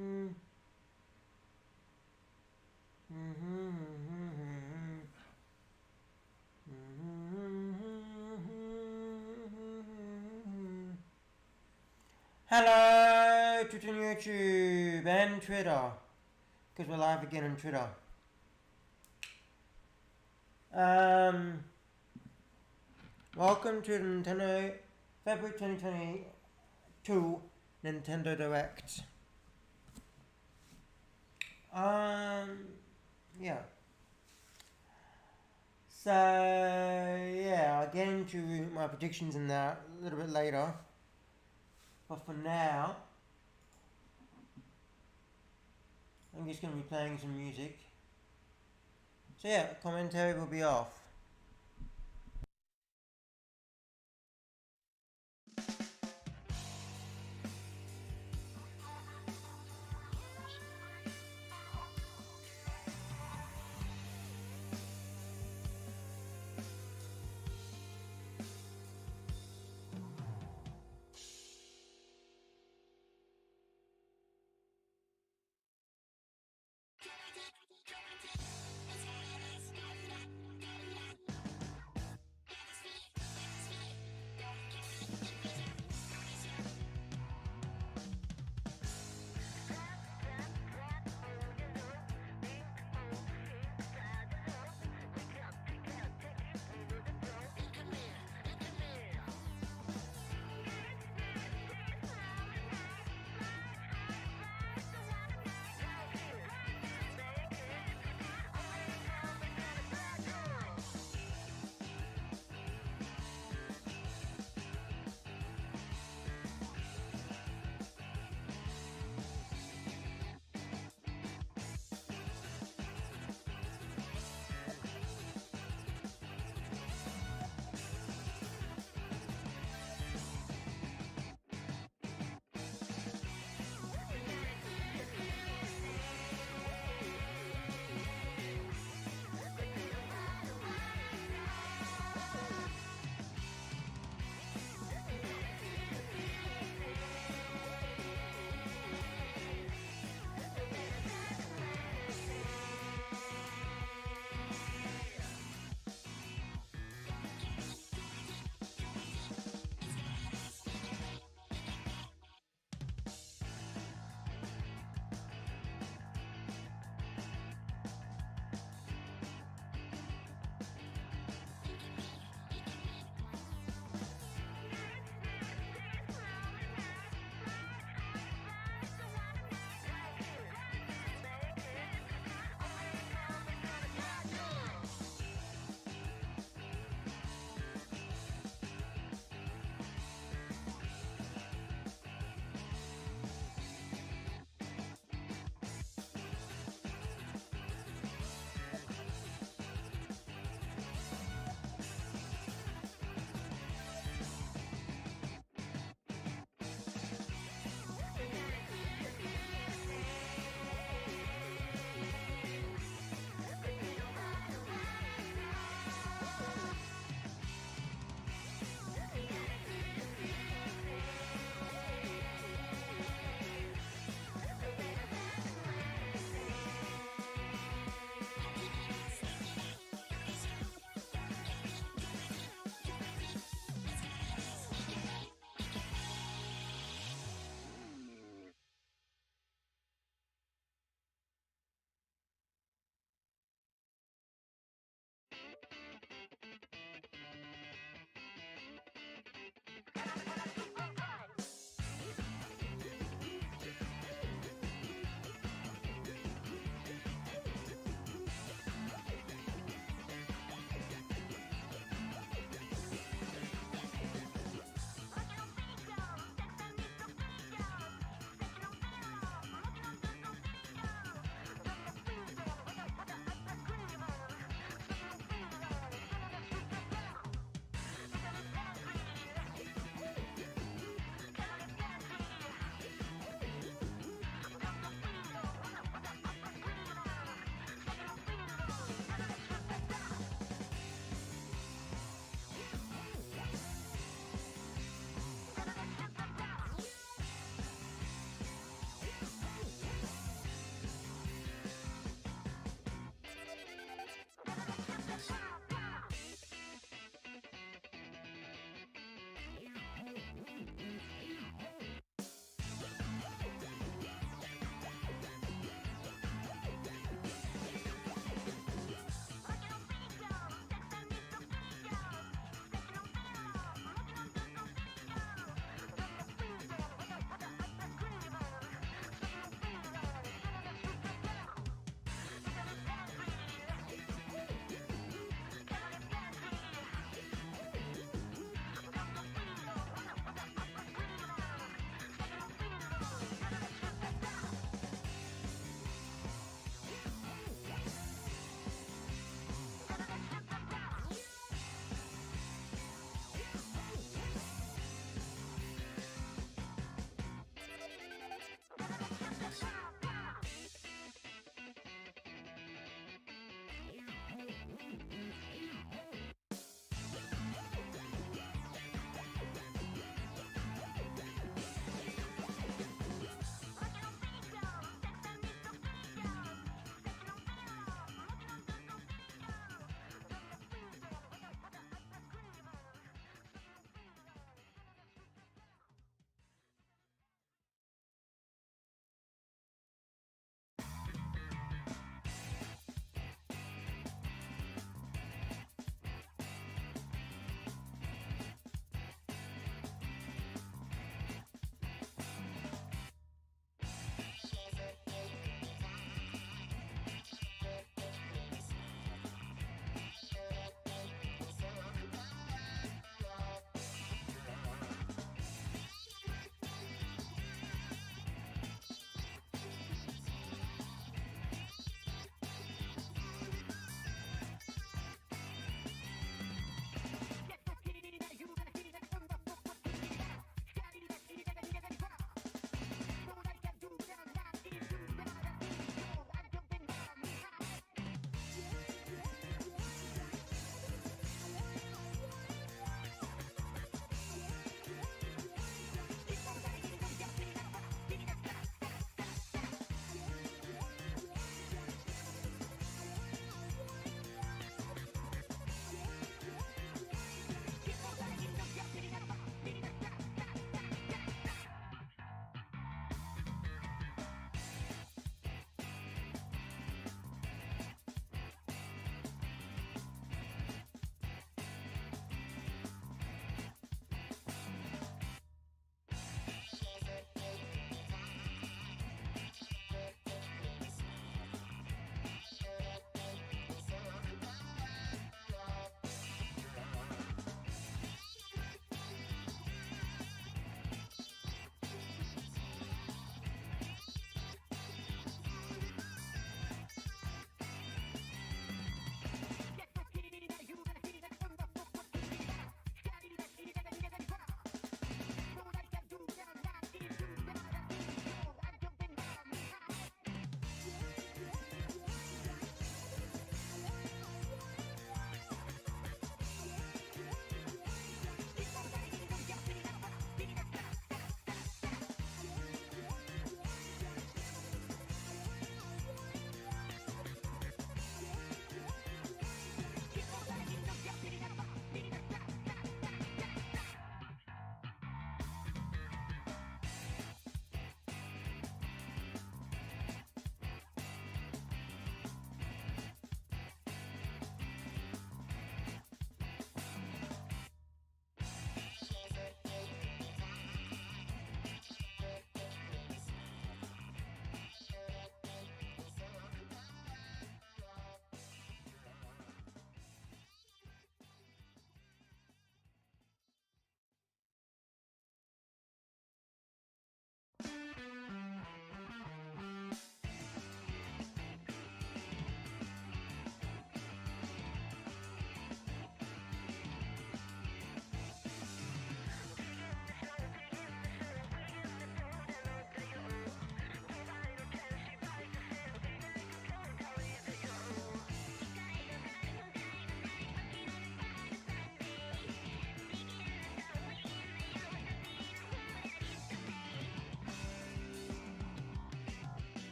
Mm. Hello, Twitter and YouTube and Twitter, because we're live again on Twitter. Um, Welcome to Nintendo February 2022 Nintendo Direct. Yeah. So yeah, I'll get into my predictions and that a little bit later. But for now, I'm just going to be playing some music. So yeah, commentary will be off.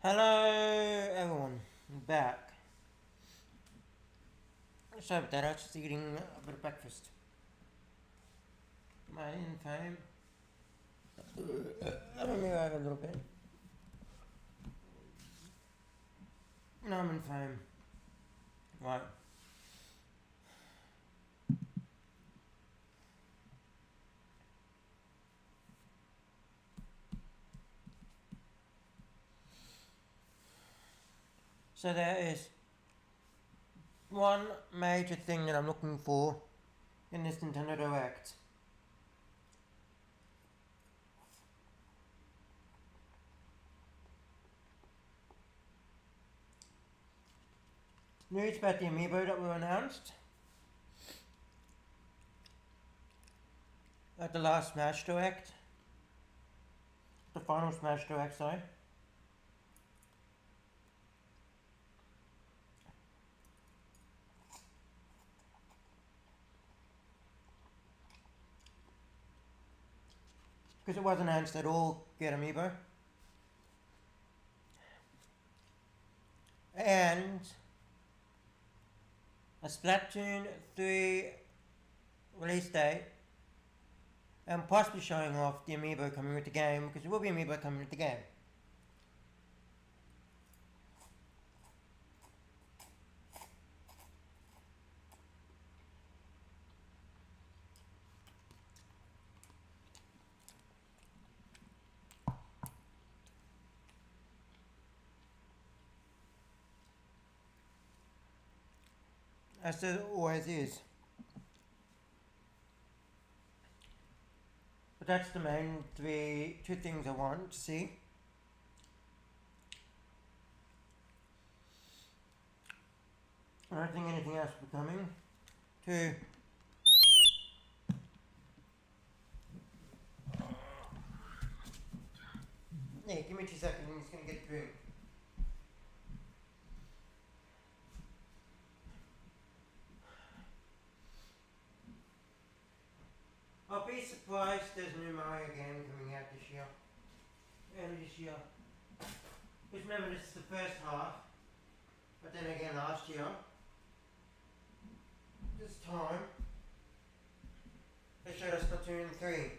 Hello everyone, I'm back. Sorry about that, I was just eating a bit of breakfast. My in fame. Let me move over a little bit. No, I'm in fame. Right. So there is one major thing that I'm looking for in this Nintendo Direct. News about the Amiibo that were announced at the last Smash Direct. The final Smash Direct, sorry. Because it was announced that all get Amiibo. And a Splatoon 3 release date, and possibly showing off the Amiibo coming with the game, because there will be Amiibo coming with the game. As there always is. But that's the main two things I want to see. I don't think anything else will be coming. Two. Yeah, give me 2 seconds, I'm just gonna get a drink. I'll be surprised there's a new Mario game coming out this year. Early this year. Just remember this is the first half. But then again last year, this time, they showed us Splatoon 3.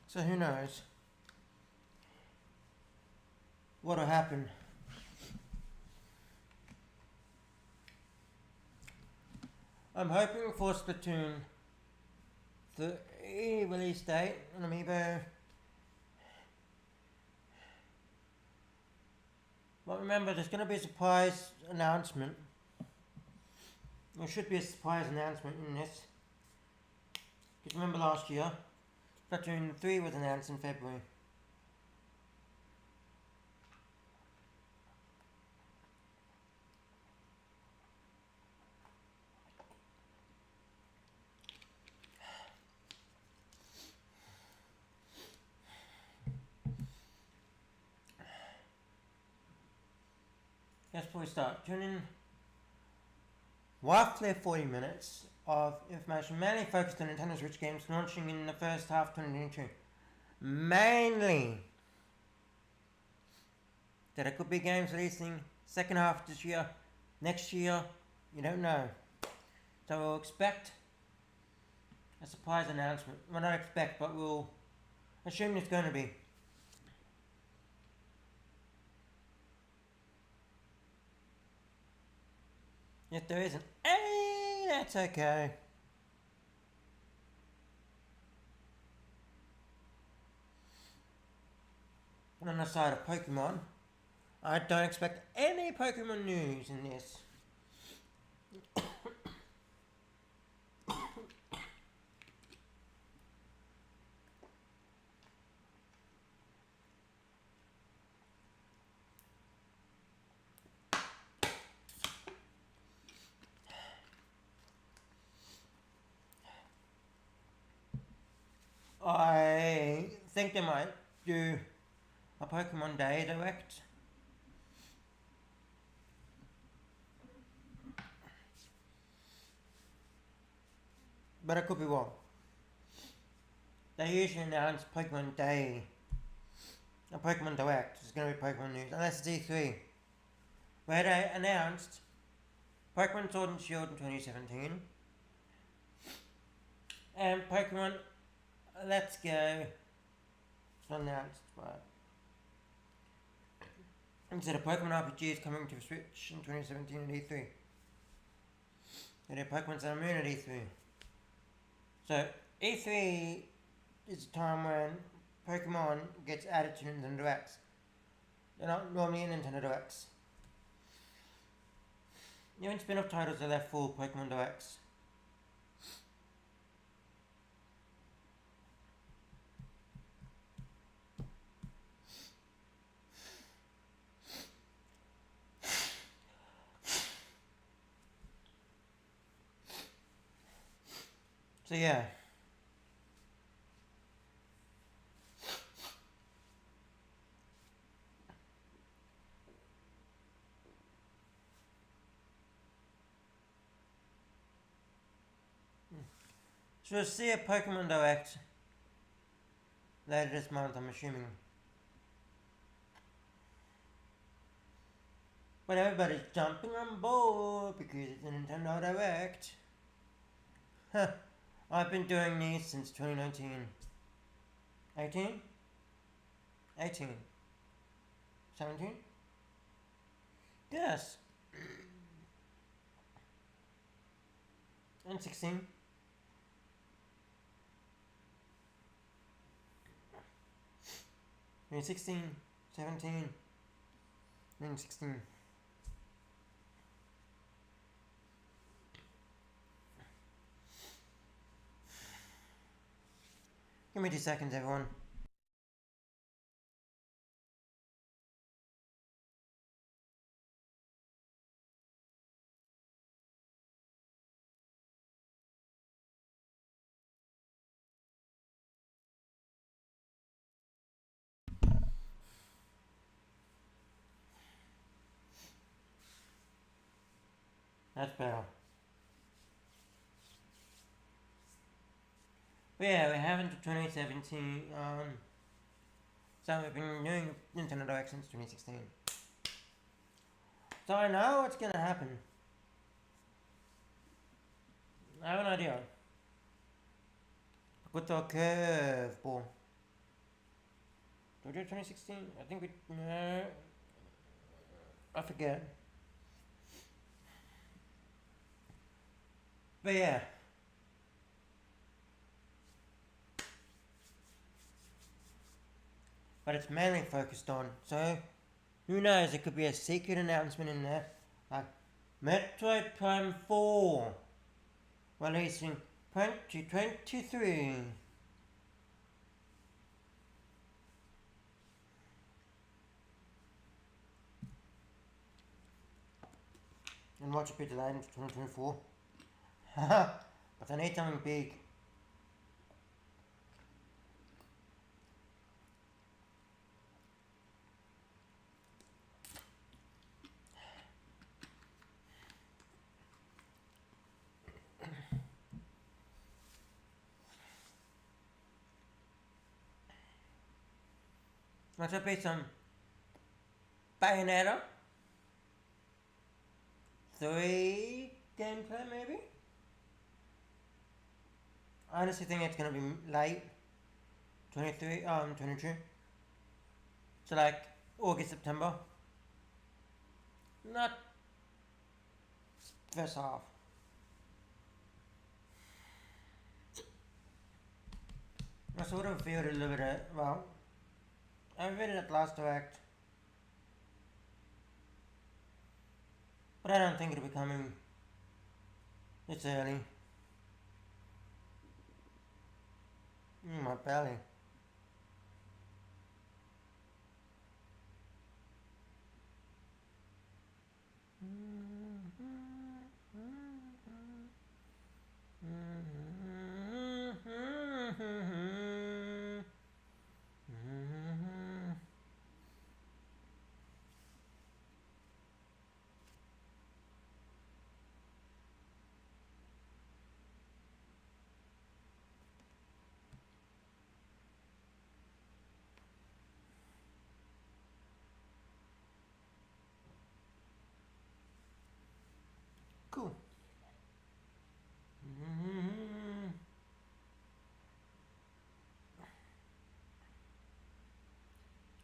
So who knows what'll happen. I'm hoping for Splatoon the release date on Amiibo. But remember, there's going to be a surprise announcement. There should be a surprise announcement in this. Because remember last year, Splatoon 3 was announced in February. Just before we start, tune in roughly 40 minutes of information mainly focused on Nintendo Switch games launching in the first half of 2022. Mainly that there could be games releasing second half of this year, next year, you don't know. So we'll expect a surprise announcement. Well, not expect, but we'll assume it's going to be. If there isn't any, that's okay. And on the side of Pokemon, I don't expect any Pokemon news in this. think they might do a Pokemon Day Direct. But I could be wrong. They usually announce Pokemon Day, a Pokemon Direct. It's going to be Pokemon news, unless it's E3, where they announced Pokemon Sword and Shield in 2017, and Pokemon Let's Go. It's not announced, but instead of Pokemon RPGs coming to Switch in 2017 at E3. They did Pokemon Sun and Moon at E3. So E3 is a time when Pokemon gets added to Nintendo Directs. They're not normally in Nintendo Directs. Even spin-off titles are left for Pokemon Directs. So yeah. So we'll see a Pokemon Direct later this month, I'm assuming. But everybody's jumping on board because it's a Nintendo Direct. Huh. I've been doing these since 2019. 18? 18. 17? Yes. And 16. 16, 17, and 16. Give me 2 seconds, everyone. That's better. But yeah, we have until 2017. So we've been doing Nintendo Direct since 2016. So I know what's gonna happen. I have an idea. I could throw a curveball. Did we do 2016? I think we... No. I forget. But yeah. But it's mainly focused on. So, who knows? It could be a secret announcement in there. Like Metroid Prime 4 releasing 2023. And watch it be delayed into 2024. But I need something big. Might it be some Bayonetta 3 gameplay maybe? I honestly think it's gonna be late 22. So like August, September. Not first half. I sort of feel a little bit, well, I read it at last direct. But I don't think it'll be coming this early. My belly.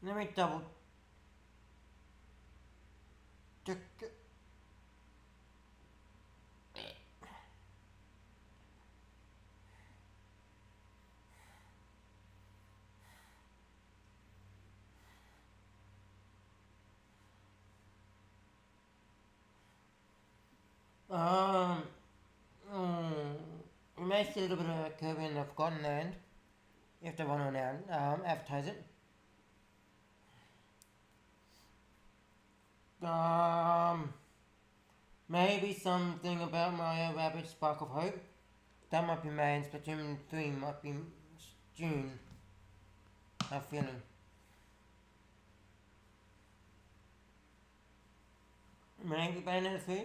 Let me double check. Um, we may see a little bit of Kirby in the Forgotten Land if they want to advertise it. Maybe something about Mario Rabbids Spark of Hope. That might be May, and Splatoon 3 might be June. I have a feeling. Maybe Bayonetta 3.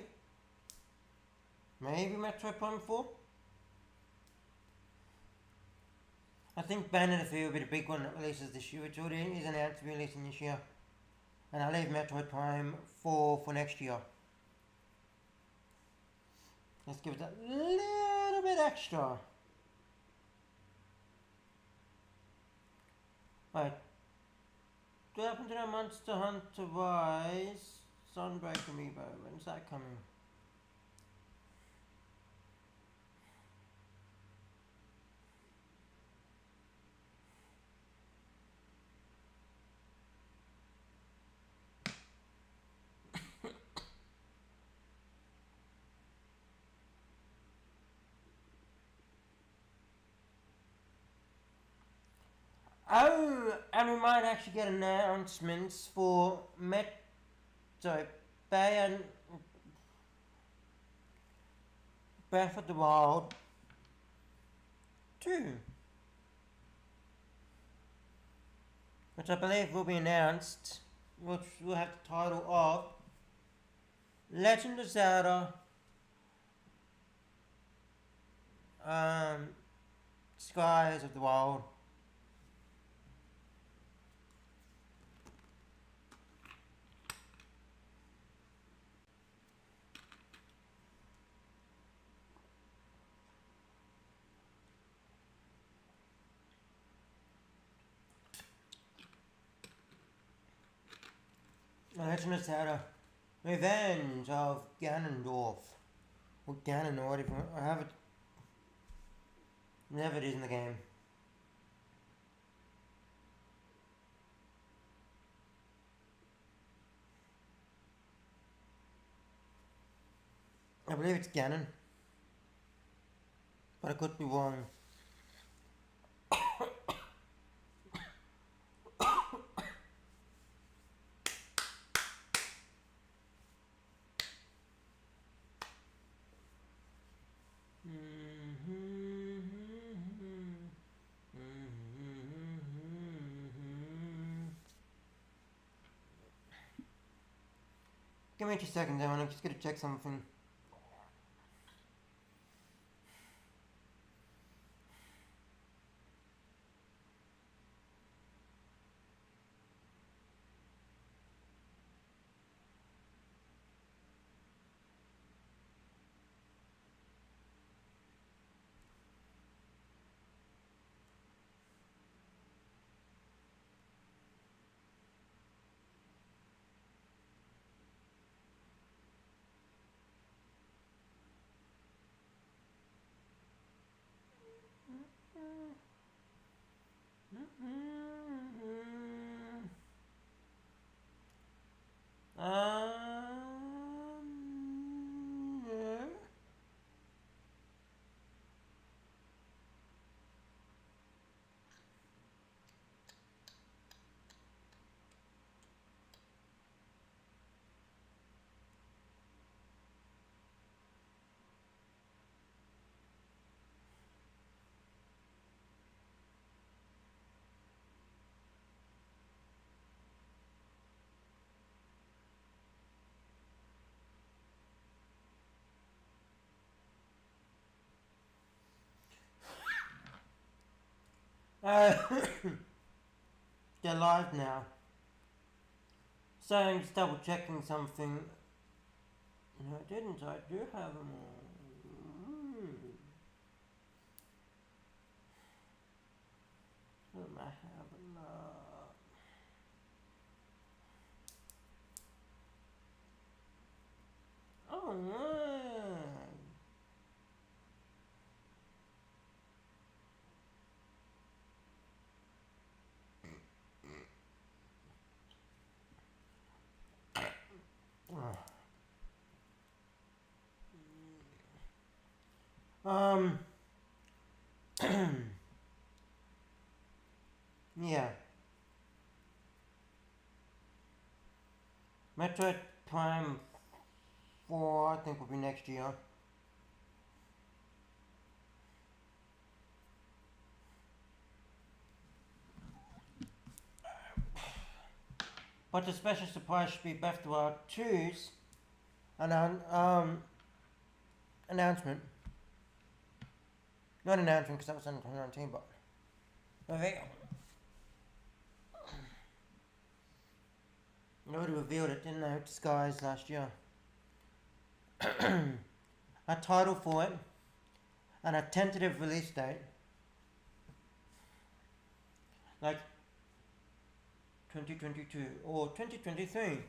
Maybe Metroid Prime 4. I think Bayonetta 3 will be the big one that releases this year. It already is announced to be releasing this year. And I'll leave Metroid Prime 4 for next year. Let's give it a little bit extra. Right. What happened to that Monster Hunter Rise Sunbreak Amiibo? When's that coming? Oh, and we might actually get announcements for Breath of the Wild 2, which I believe will be announced, which will have the title of Legend of Zelda Skies of the Wild. Legend of Zelda Revenge of Ganondorf. Or Ganon, if I have it. Never it is in the game. I believe it's Ganon. But I could be wrong. Give me 2 seconds, I'm just gonna check something. Yeah. They're live now. So I'm just double checking something. No, I didn't. I do have them all. I have enough. Um, yeah. Metroid Prime 4, I think, will be next year. But the special surprise should be Breath of the Wild 2's announcement. Not announcement because that was in 2019, but reveal. They already revealed it, didn't they? Disguise last year. A title for it and a tentative release date. Like 2022 or 2023.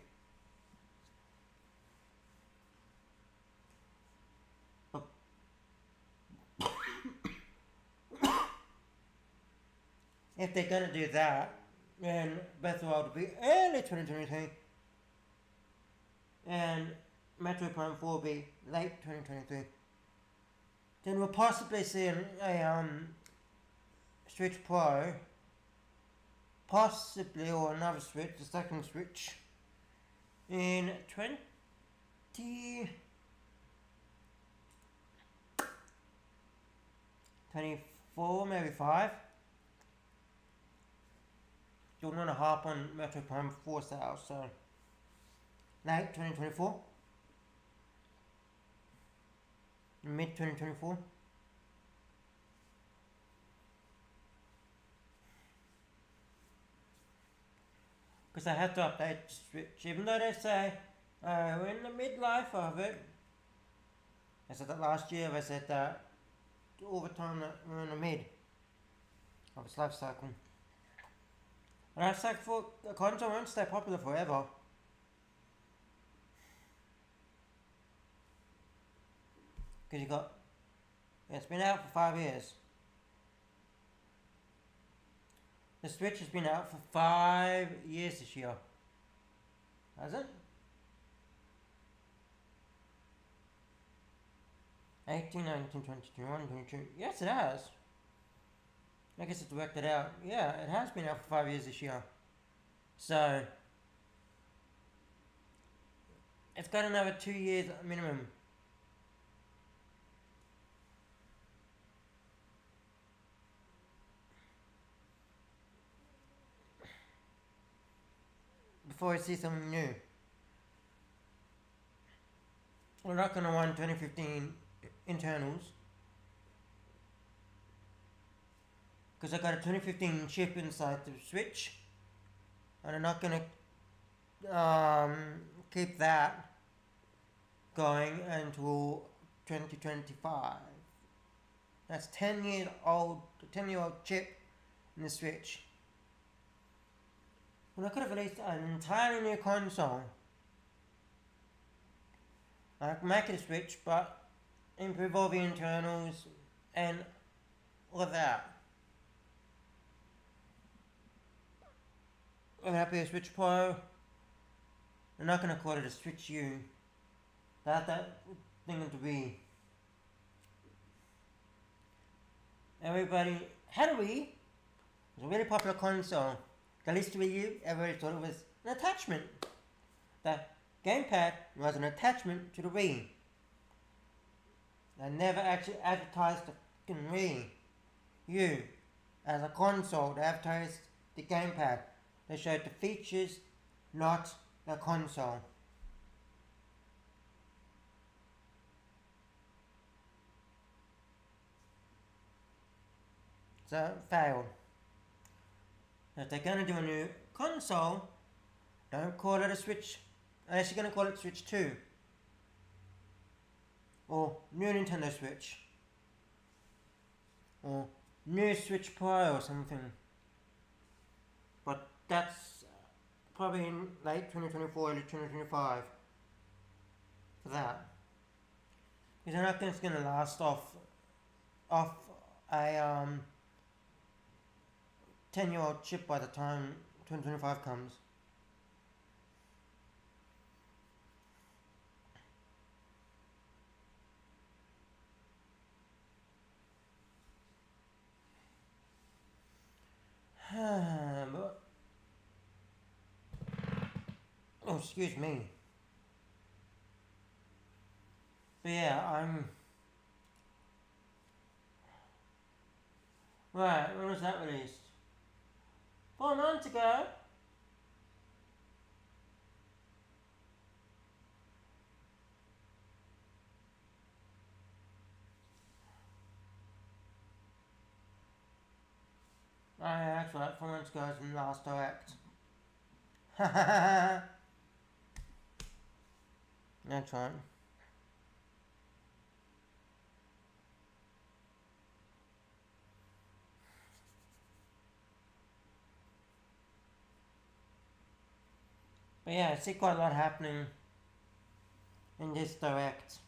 If they're gonna do that, then Breath of the Wild will be early 2023, and Metroid Prime 4 will be late 2023. Then we'll possibly see a Switch Pro, possibly, or another Switch, the second Switch, in 2024, maybe 5. Don't want to harp on Metroid Prime 4 sales, so late 2024, mid 2024. Because I had to update Switch, even though they say we're in the midlife of it. I said that last year. I said that all the time that we're in the mid of its life cycle. And I said for the console won't stay popular forever. Because you got, it's been out for 5 years. The Switch has been out for 5 years this year. Has it? 18, 19, 20, 21, 22. Yes, it has. I guess it's worked it out. Yeah, it has been out for 5 years this year. So, it's got another 2 years minimum. Before I see something new. We're not going to want 2015 internals. Because I got a 2015 chip inside the Switch. And I'm not going to keep that going until 2025. That's 10-year-old chip in the Switch. When I could have released an entirely new console, I could make it a Switch, but improve all the internals and all of that. I'm happy a Switch Pro. I'm not going to call it a Switch U. That thing to be. Everybody had a Wii. It was a really popular console. The least Wii U, everybody thought it was an attachment. The gamepad was an attachment to the Wii. They never actually advertised the fucking Wii U as a console. They advertised the gamepad. They showed the features, not the console. So it failed. If they're going to do a new console, don't call it a Switch, unless you're going to call it Switch 2. Or new Nintendo Switch. Or new Switch Pro or something. But that's probably in late 2024, early 2025 for that. Because they're not just going to last off a 10-year-old chip by the time 2025 comes. But, oh, excuse me. But yeah, I'm... Right, when was that released? 4 months ago? Oh yeah, that's right, 4 months ago was in the last direct. That's right. But yeah, I see quite a lot happening in this direct.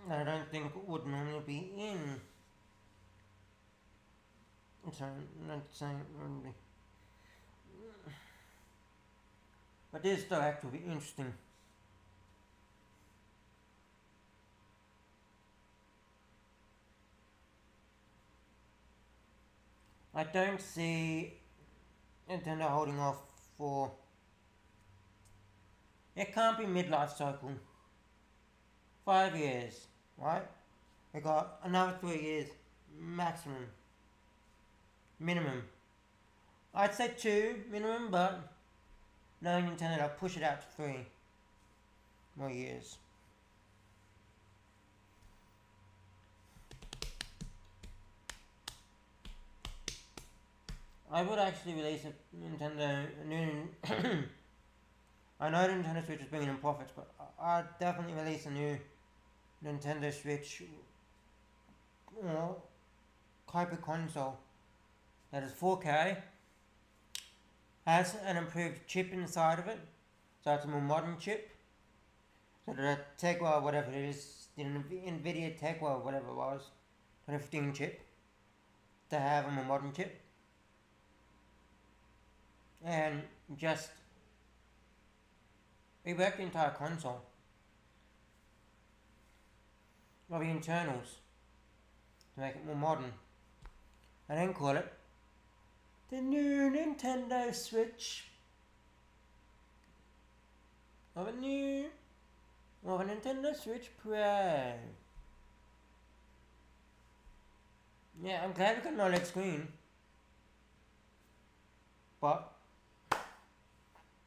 I don't think it would normally be in. Sorry, not saying it wouldn't be. But this direct will be interesting. I don't see Nintendo holding off for... It can't be mid-life cycle. 5 years, right? We got another 3 years maximum. Minimum. I'd say 2 minimum, but knowing Nintendo, they'll push it out to 3 more years. I would actually release a Nintendo new... I know Nintendo Switch is bringing in profits, but I'd definitely release a new Nintendo Switch type of console that is 4K, has an improved chip inside of it, so it's a more modern chip. So the Tegra, whatever it is, the Nvidia Tegra, whatever it was, 2015 chip, to have a more modern chip. And just rework the entire console. Or the internals to make it more modern. And then call it the new Nintendo Switch. Or a Nintendo Switch Pro. Yeah, I'm glad we got an OLED screen. But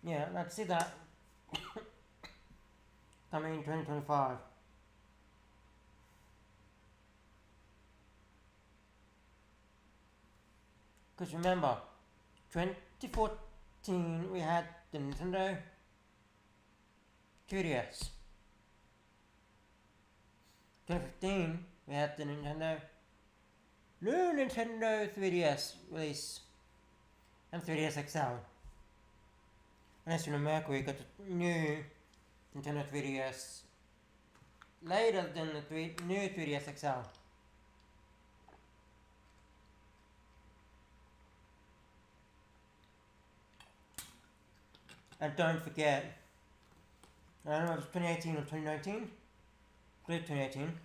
yeah, let's see that coming in 2025. Because remember, 2014 we had the Nintendo 2DS. 2015 we had the new Nintendo 3DS release and 3DS XL. Unless in America we got the new Nintendo 3DS later than the new 3DS XL. And don't forget, I don't know if it was 2018 or 2019, 2018,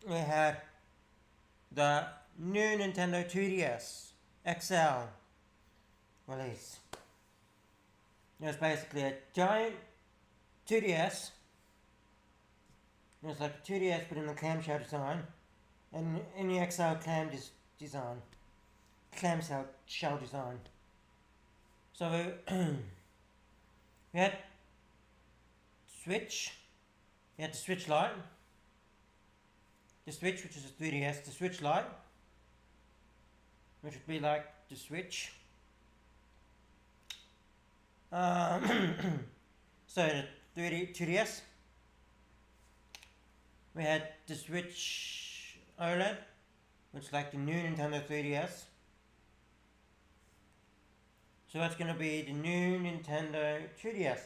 we had the new Nintendo 2DS XL release. It was basically a giant 2DS. It was like a 2DS but in the clamshell design, and in the XL design, clamshell design. So we had Switch, we had the Switch Lite, the Switch, which is a 3DS, the Switch Lite, which would be like the Switch. So the 2DS, we had the Switch OLED, which is like the new Nintendo 3DS. So that's going to be the new Nintendo 2DS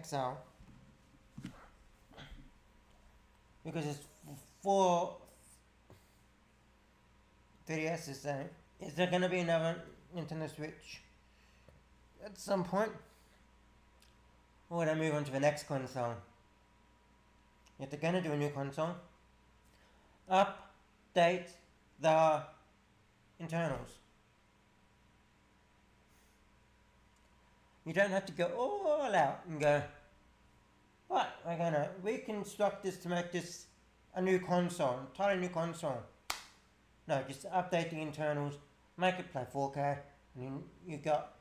XL. Because it's 4 3DSs, so is there going to be another Nintendo Switch at some point? Or would I move on to the next console? if they're going to do a new console, update the internals. You don't have to go all out and go, right, we're going to reconstruct this to make this a new console, entirely new console. No, just update the internals, make it play 4K, and you got,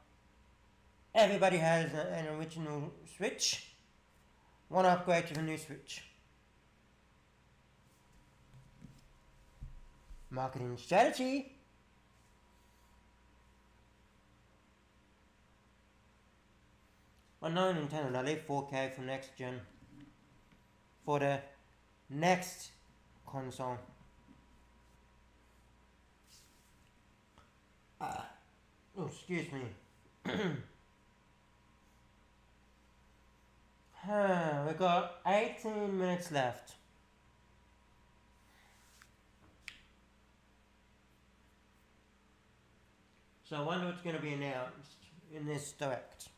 everybody has an original Switch, want to upgrade to the new Switch. Marketing strategy. Well, no, Nintendo, they'll leave 4K for next gen. For the next console. Oh, excuse me. We've got 18 minutes left. So I wonder what's going to be announced in this direct.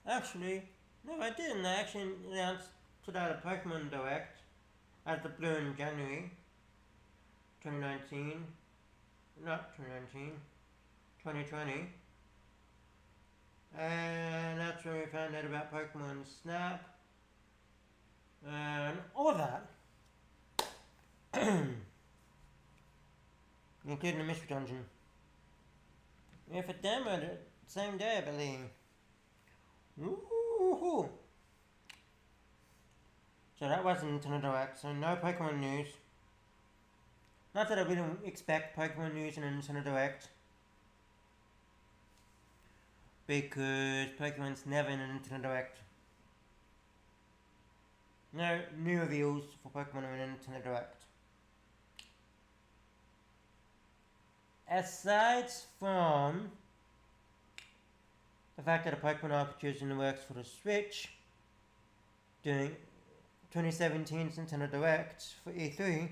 Actually, no, I didn't. I actually announced today the Pokemon Direct at the Blue in January 2019. Not 2019, 2020. And that's when we found out about Pokemon Snap and all of that. Including the Mystery Dungeon. If it demoed it same day, I believe. Woohoo! So that was Nintendo Direct, so no Pokemon news. Not that I really expect Pokemon news in a Nintendo Direct. Because Pokemon's never in a Nintendo Direct. No new reveals for Pokemon in a Nintendo Direct. Aside from the fact that a Pokemon RPG is in the works for the Switch, doing 2017's Nintendo Direct for E3,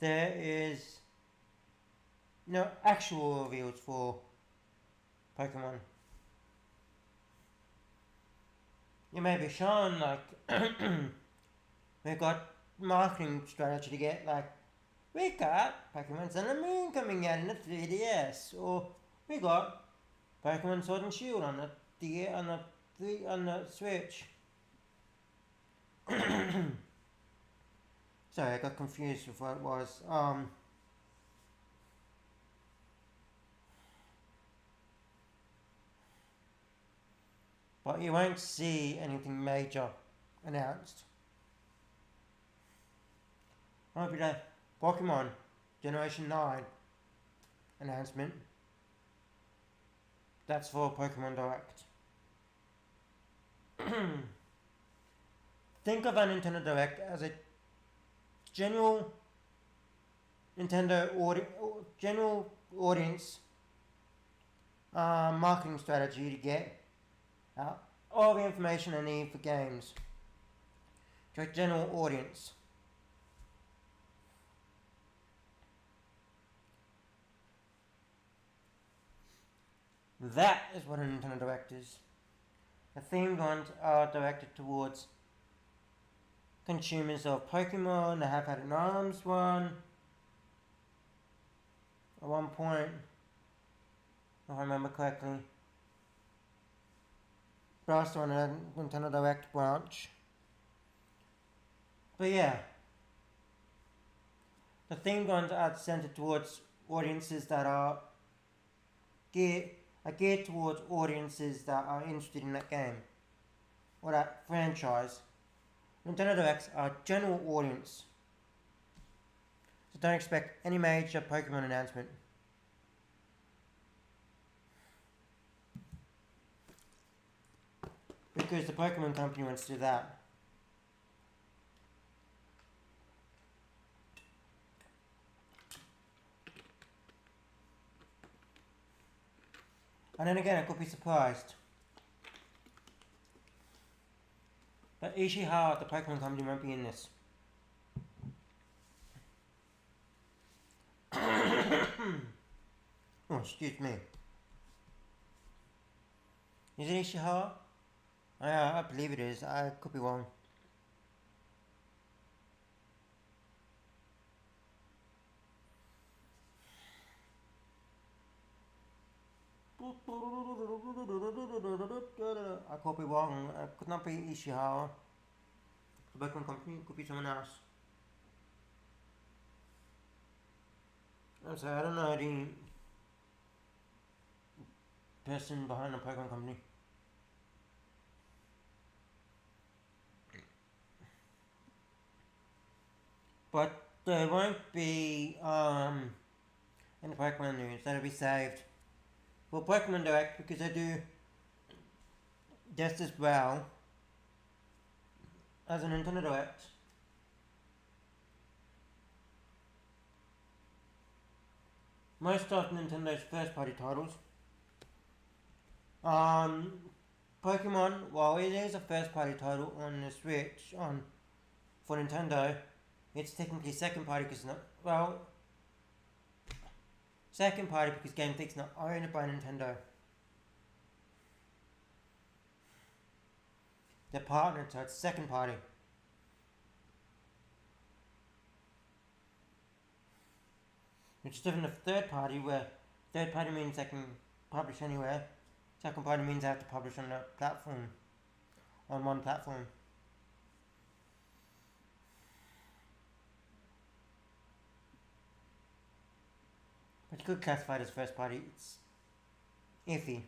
there is no actual reveals for Pokemon. You may be shown like we've got marketing strategy to get like we got Pokemon Sun and Moon coming out in the 3DS, or we got Pokemon Sword and Shield on the Switch. Sorry, I got confused with what it was. But you won't see anything major announced. Won't be the Pokemon Generation 9 announcement. That's for Pokemon Direct. Think of a Nintendo Direct as a general general audience marketing strategy to get all the information I need for games to a general audience. That is what a Nintendo Direct is. The themed ones are directed towards consumers of Pokemon. They have had an ARMS one at one point, if I remember correctly. But also on a Nintendo Direct branch. But yeah, the themed ones are centered towards audiences that are geared towards audiences that are interested in that game or that franchise. Nintendo Directs are general audience, so don't expect any major Pokemon announcement. Because the Pokemon company wants to do that. And then again, I could be surprised. But Ishihara, the Pokemon company, won't be in this. Oh, excuse me. Is it Ishihara? I believe it is. I could be wrong. I could be wrong. It could not be Ishihara. The Pokemon Company. It could be someone else. I'm sorry, I don't know the person behind the Pokemon Company. But there won't be any Pokemon news. That'll be saved for Pokemon Direct because they do just as well as a Nintendo Direct. Most of Nintendo's first party titles. Pokemon, while it is a first party title on the Switch for Nintendo, it's technically second party because second party because Game Freak's not owned by Nintendo. They're partnered, so it's second party. Which is different of third party, where third party means they can publish anywhere. Second party means they have to publish on a platform, on one platform. But you could classify it as first party. It's iffy.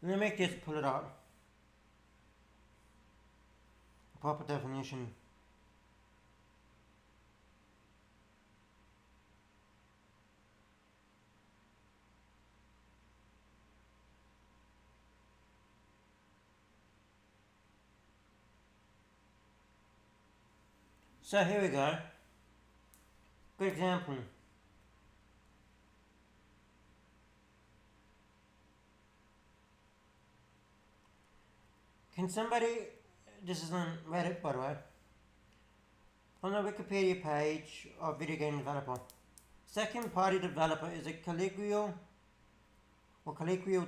Let me just pull it up. Proper definition. So here we go. Good example. Can somebody, this is on Reddit by the way, on the Wikipedia page of video game developer. Second party developer is a colloquial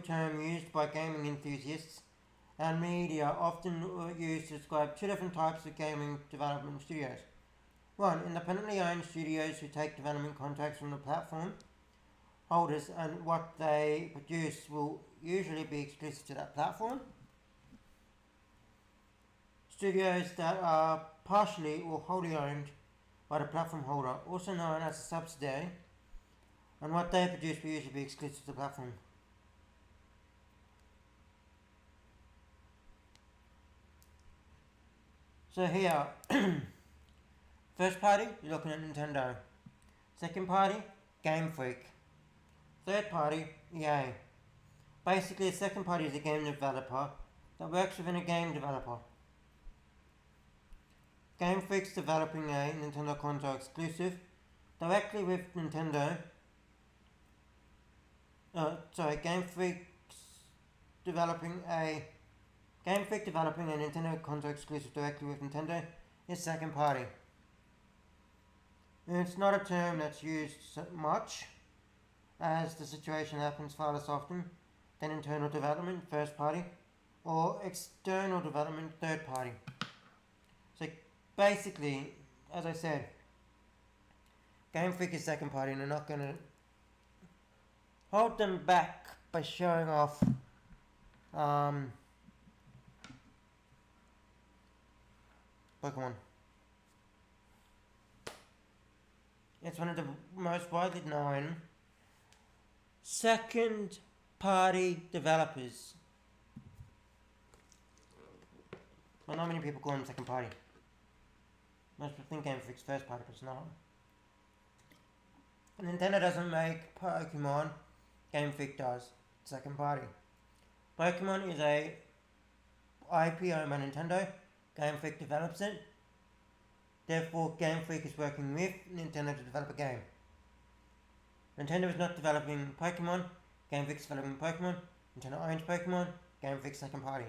term used by gaming enthusiasts and media, often used to describe two different types of gaming development studios. One, independently owned studios who take development contracts from the platform holders and what they produce will usually be exclusive to that platform. Studios that are partially or wholly owned by the platform holder, also known as a subsidiary, and what they produce will usually be exclusive to the platform. So here, first party, you're looking at Nintendo. Second party, Game Freak. Third party, EA. Basically, a second party is a game developer that works within a game developer. Game Freak's developing a Nintendo console exclusive directly with Nintendo. Game Freak developing a Nintendo console exclusive directly with Nintendo is second party. And it's not a term that's used so much, as the situation happens far less often than internal development, first party, or external development, third party. So basically, as I said, Game Freak is second party and they're not going to hold them back by showing off Pokemon. It's one of the most widely known second party developers. Well, not many people call them second party. Most people think Game Freak's first party, but it's not. Nintendo doesn't make Pokemon, Game Freak does. Second party. Pokemon is a IP owned by Nintendo. Game Freak develops it. Therefore, Game Freak is working with Nintendo to develop a game. Nintendo is not developing Pokemon. Game Freak is developing Pokemon. Nintendo owns Pokemon. Game Freak second party.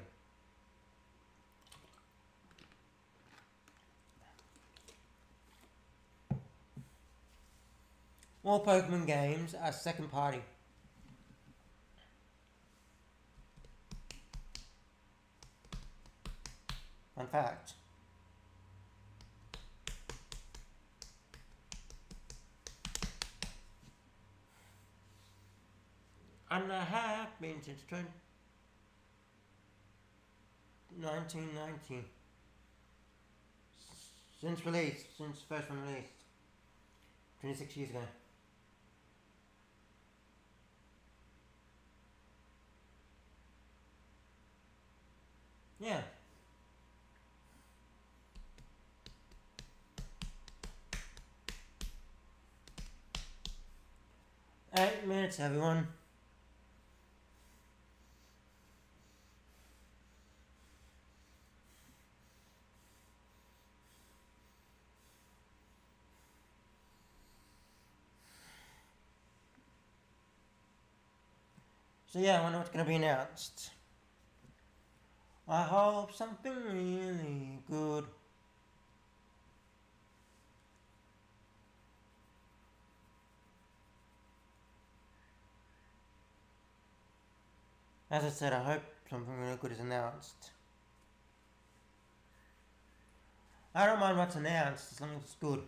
All Pokemon games are second party. Fun fact. And I have been since 1990. Since first one released. 26 years ago. Yeah. Eight minutes, everyone. So yeah, I wonder what's going to be announced. I hope something really good. As I said, I hope something really good is announced. I don't mind what's announced as long as it's good.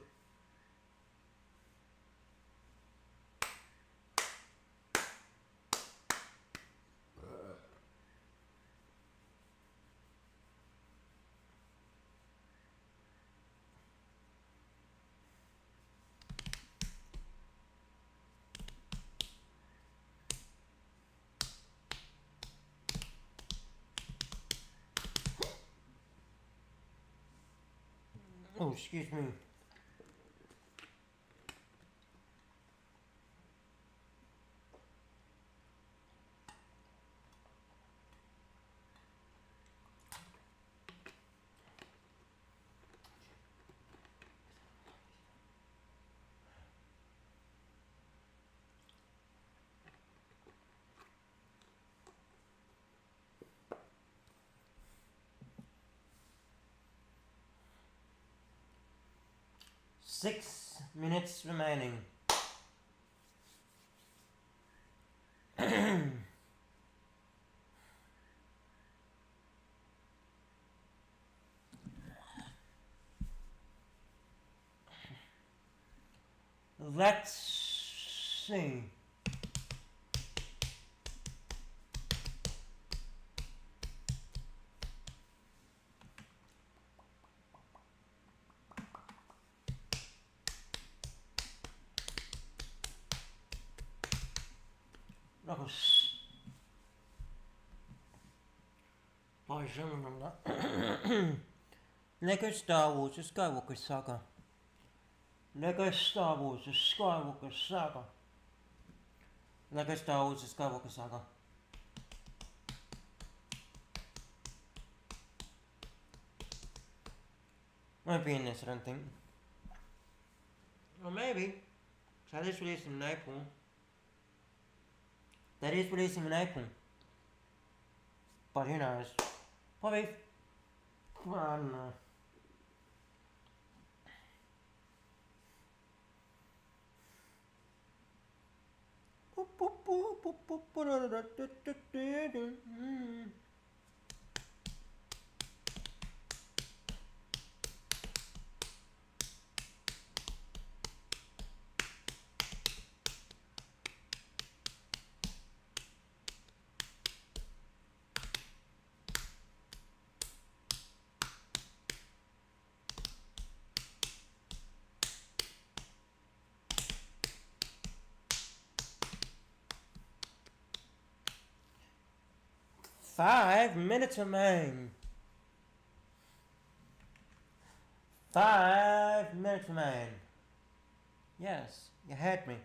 Oh, excuse me. Six minutes remaining. Let's see. Lego Star Wars: The Skywalker Saga. Lego Star Wars: The Skywalker Saga. Lego Star Wars: The Skywalker Saga. Won't be in this, I don't think. Or maybe. That is releasing in April. That is releasing in April. But who knows? Probably. Well, I don't know. Five minutes remain. 5 minutes remain. Yes, you heard me.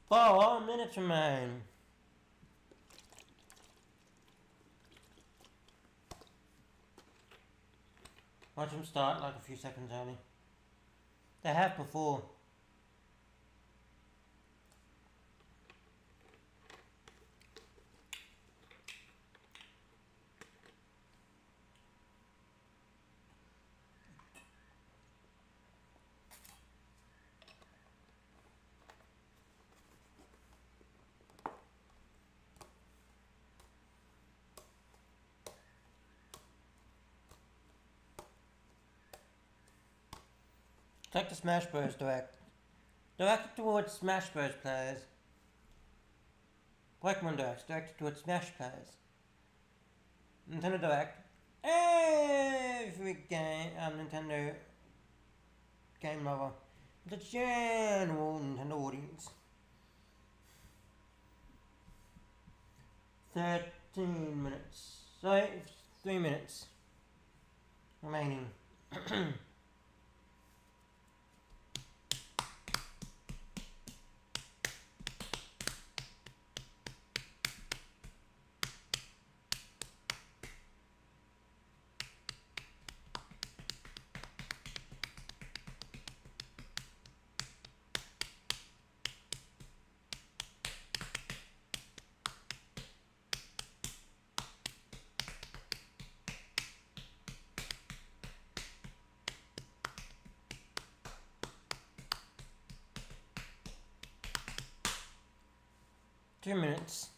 Four minutes remain. Watch them start like a few seconds early. They have before. It's like the Smash Bros. Direct. Directed towards Smash Bros. Players. Pokemon Direct, directed towards Smash players. Nintendo Direct. Every game, Nintendo game lover. The general Nintendo audience. 13 minutes. Sorry, 3 minutes remaining. 2 minutes.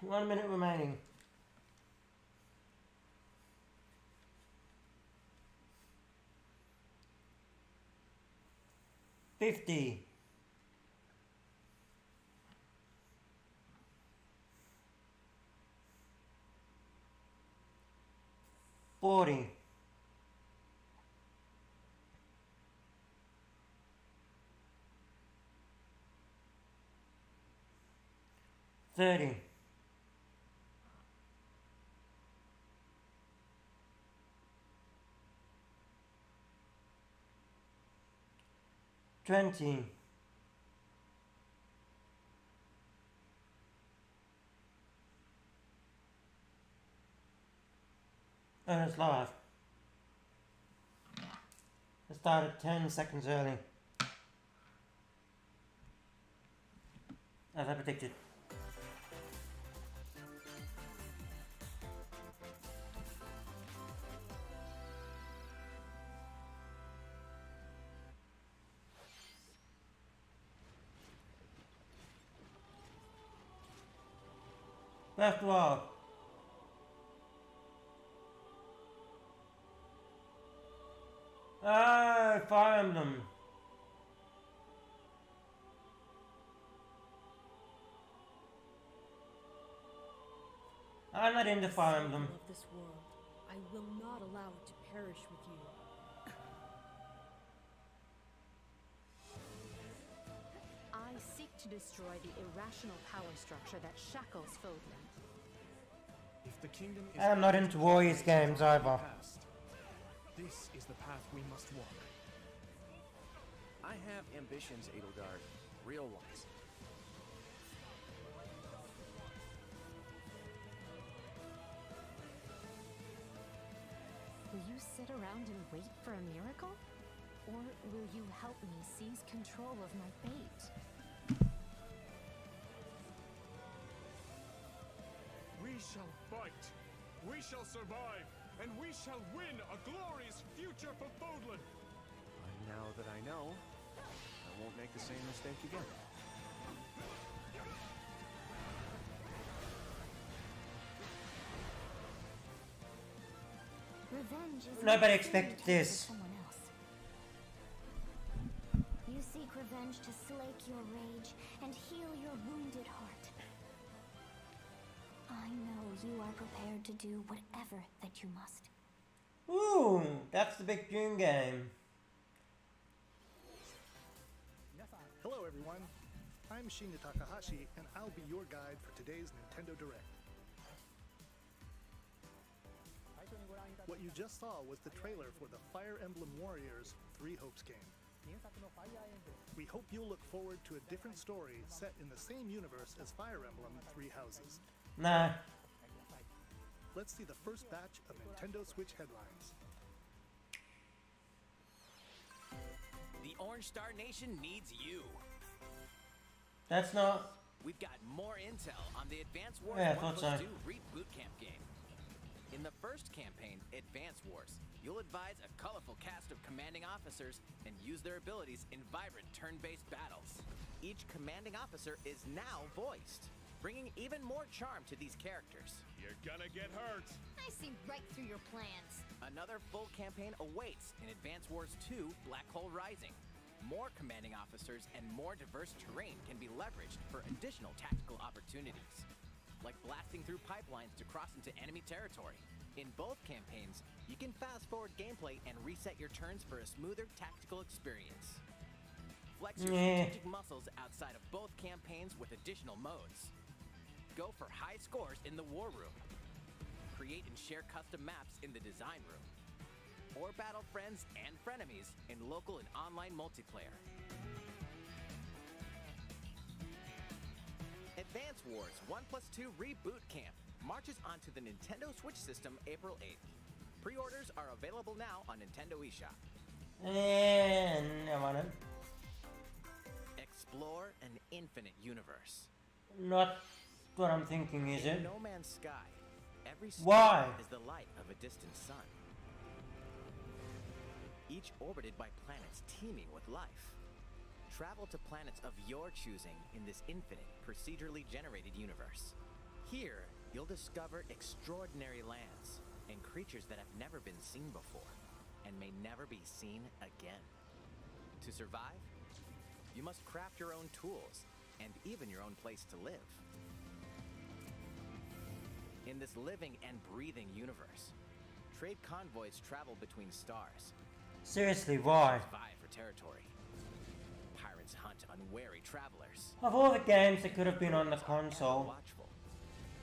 One minute remaining. 50. 40. 30. 20. 'And it's live. It started 10 seconds early. As I predicted. First of all, Fire Emblem. I'm not into Fire Emblem. Of this world, I will not allow it to perish with you. I seek to destroy the irrational power structure that shackles Fodlan. If the kingdom is And I'm not into Warriors games either. past, this is the path we must walk. I have ambitions, Edelgard. Real ones. Will you sit around and wait for a miracle? Or will you help me seize control of my fate? We shall fight. We shall survive. And we shall win a glorious future for Fodlan. Now that I know, I won't make the same mistake again. Revenge is Nobody not expected something this. for someone else. You seek revenge to slake your rage and heal your wounded heart. I know you are prepared to do whatever that you must. Ooh, that's the big June game. Hello everyone. I'm Shinya Takahashi, and I'll be your guide for today's Nintendo Direct. What you just saw was the trailer for the Fire Emblem Warriors 3 Hopes game. We hope you'll look forward to a different story set in the same universe as Fire Emblem 3 Houses. No. Let's see the first batch of Nintendo Switch headlines. The Orange Star Nation needs you. That's not. We've got more intel on the Advance Wars Yeah, I 1 thought plus so. 2 Reboot Camp game. In the first campaign, Advance Wars, you'll advise a colorful cast of commanding officers and use their abilities in vibrant turn-based battles. Each commanding officer is now voiced, bringing even more charm to these characters. You're gonna get hurt. I see right through your plans. Another full campaign awaits in Advance Wars 2 Black Hole Rising. More commanding officers and more diverse terrain can be leveraged for additional tactical opportunities, like blasting through pipelines to cross into enemy territory. In both campaigns, you can fast forward gameplay and reset your turns for a smoother tactical experience. Flex your strategic muscles outside of both campaigns with additional modes. Go for high scores in the War Room. Create and share custom maps in the Design Room. Or battle friends and frenemies in local and online multiplayer. Advance Wars 1 plus 2 Reboot Camp marches onto the Nintendo Switch system April 8th. Pre-orders are available now on Nintendo eShop. And I want it. Explore an infinite universe. Not what I'm thinking, is it? In No Man's Sky, every Why? star is the light of a distant sun. Each orbited by planets teeming with life. Travel to planets of your choosing in this infinite, procedurally generated universe. Here, you'll discover extraordinary lands and creatures that have never been seen before and may never be seen again. To survive, you must craft your own tools and even your own place to live. In this living and breathing universe, trade convoys travel between stars. Seriously, why? Vie for territory. Pirates hunt unwary travelers. Of all the games that could have been on the console, Watchful.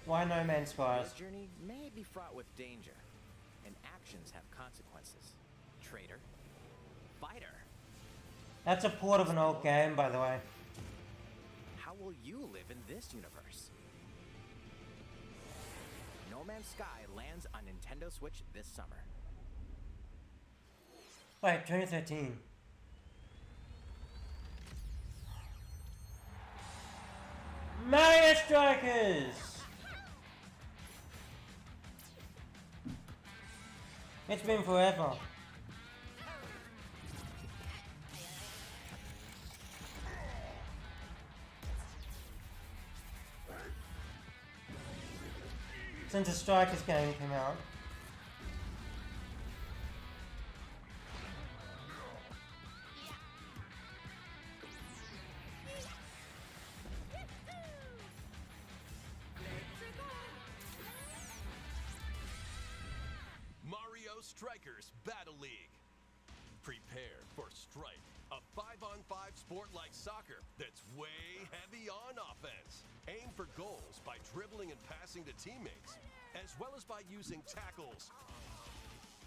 why No Man's Sky? This journey may be fraught with danger, and actions have consequences. Traitor. Fighter. That's a port of an old game, by the way. How will you live in this universe? No Man's Sky lands on Nintendo Switch this summer. Wait, 2013. Mario Strikers! It's been forever. Since the Strikers game came out. Mario Strikers Battle League. Prepare for Strike, a 5-on-5 sport like soccer that's way heavy on offense. Aim for goals by dribbling and passing to teammates, as well as by using tackles,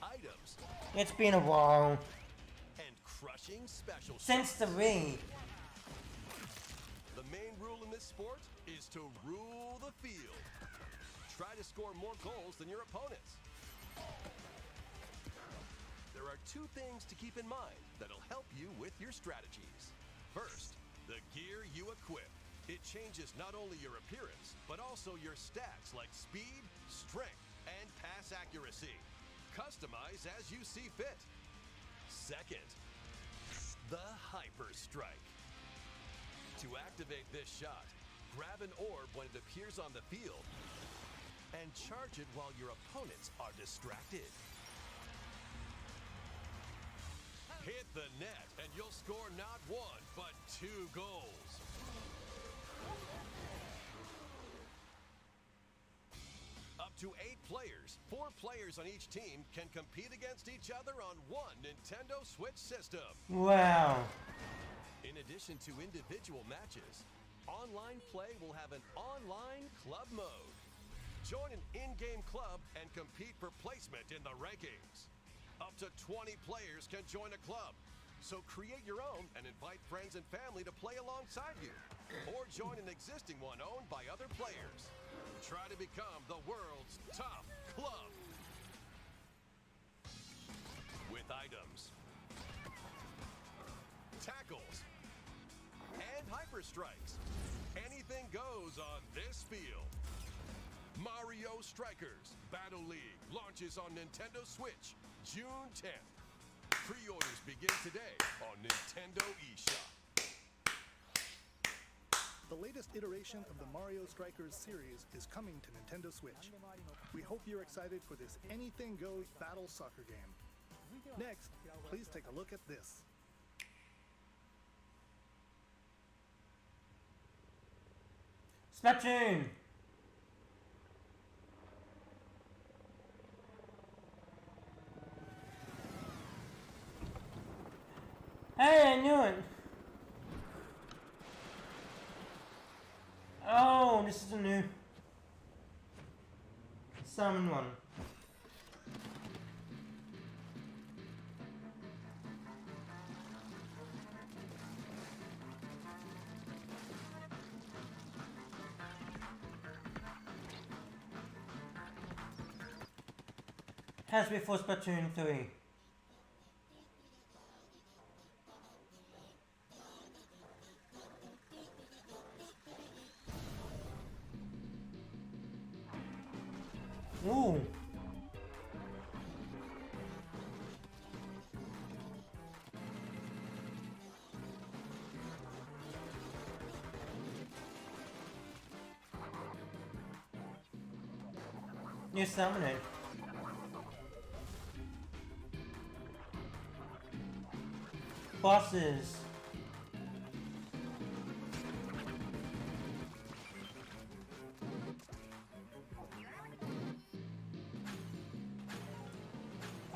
items, It's been a while. and crushing special Since the shots. Wii. The main rule in this sport is to rule the field. Try to score more goals than your opponents. There are two things to keep in mind that'll help you with your strategies. First, the gear you equip. It changes not only your appearance, but also your stats like speed, strength, and pass accuracy. Customize as you see fit. Second, the Hyper Strike. To activate this shot, grab an orb when it appears on the field and charge it while your opponents are distracted. Hit the net and you'll score not one, but 2 goals. Up to 8 players, 4 players on each team can compete against each other on one Nintendo Switch system. Wow. In addition to individual matches, online play will have an online club mode. Join an in-game club and compete for placement in the rankings. Up to 20 players can join a club. So create your own and invite friends and family to play alongside you. Or join an existing one owned by other players. Try to become the world's top club. With items, tackles, and hyper strikes, anything goes on this field. Mario Strikers Battle League launches on Nintendo Switch June 10th. Pre-orders begin today on Nintendo eShop. The latest iteration of the Mario Strikers series is coming to Nintendo Switch. We hope you're excited for this anything goes battle soccer game. Next, please take a look at this. Splatoon! Hey, I knew it! Oh, this is a new summon one. Has before Splatoon 3. Ooh. New summoning. Bosses.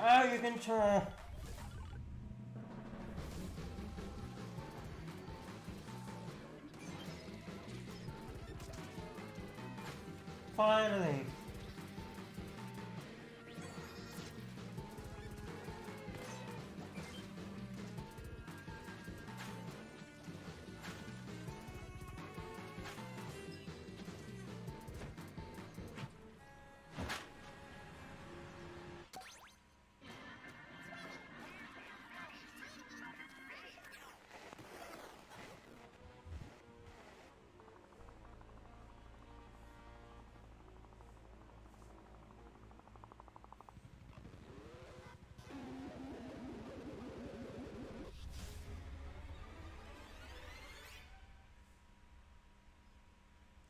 Oh, you can try. Finally.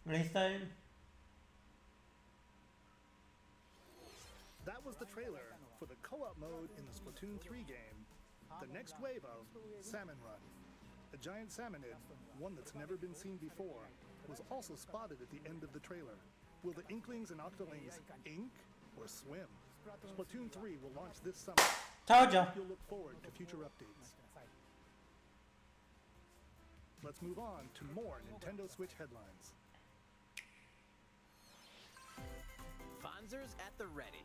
Restone. That was the trailer for the co-op mode in the Splatoon 3 game, the next wave of Salmon Run. A giant salmonid, one that's never been seen before, was also spotted at the end of the trailer. Will the Inklings and Octolings ink or swim? Splatoon 3 will launch this summer. Told ya. You'll look forward to future updates. Let's move on to more Nintendo Switch headlines. Fonzers at the ready.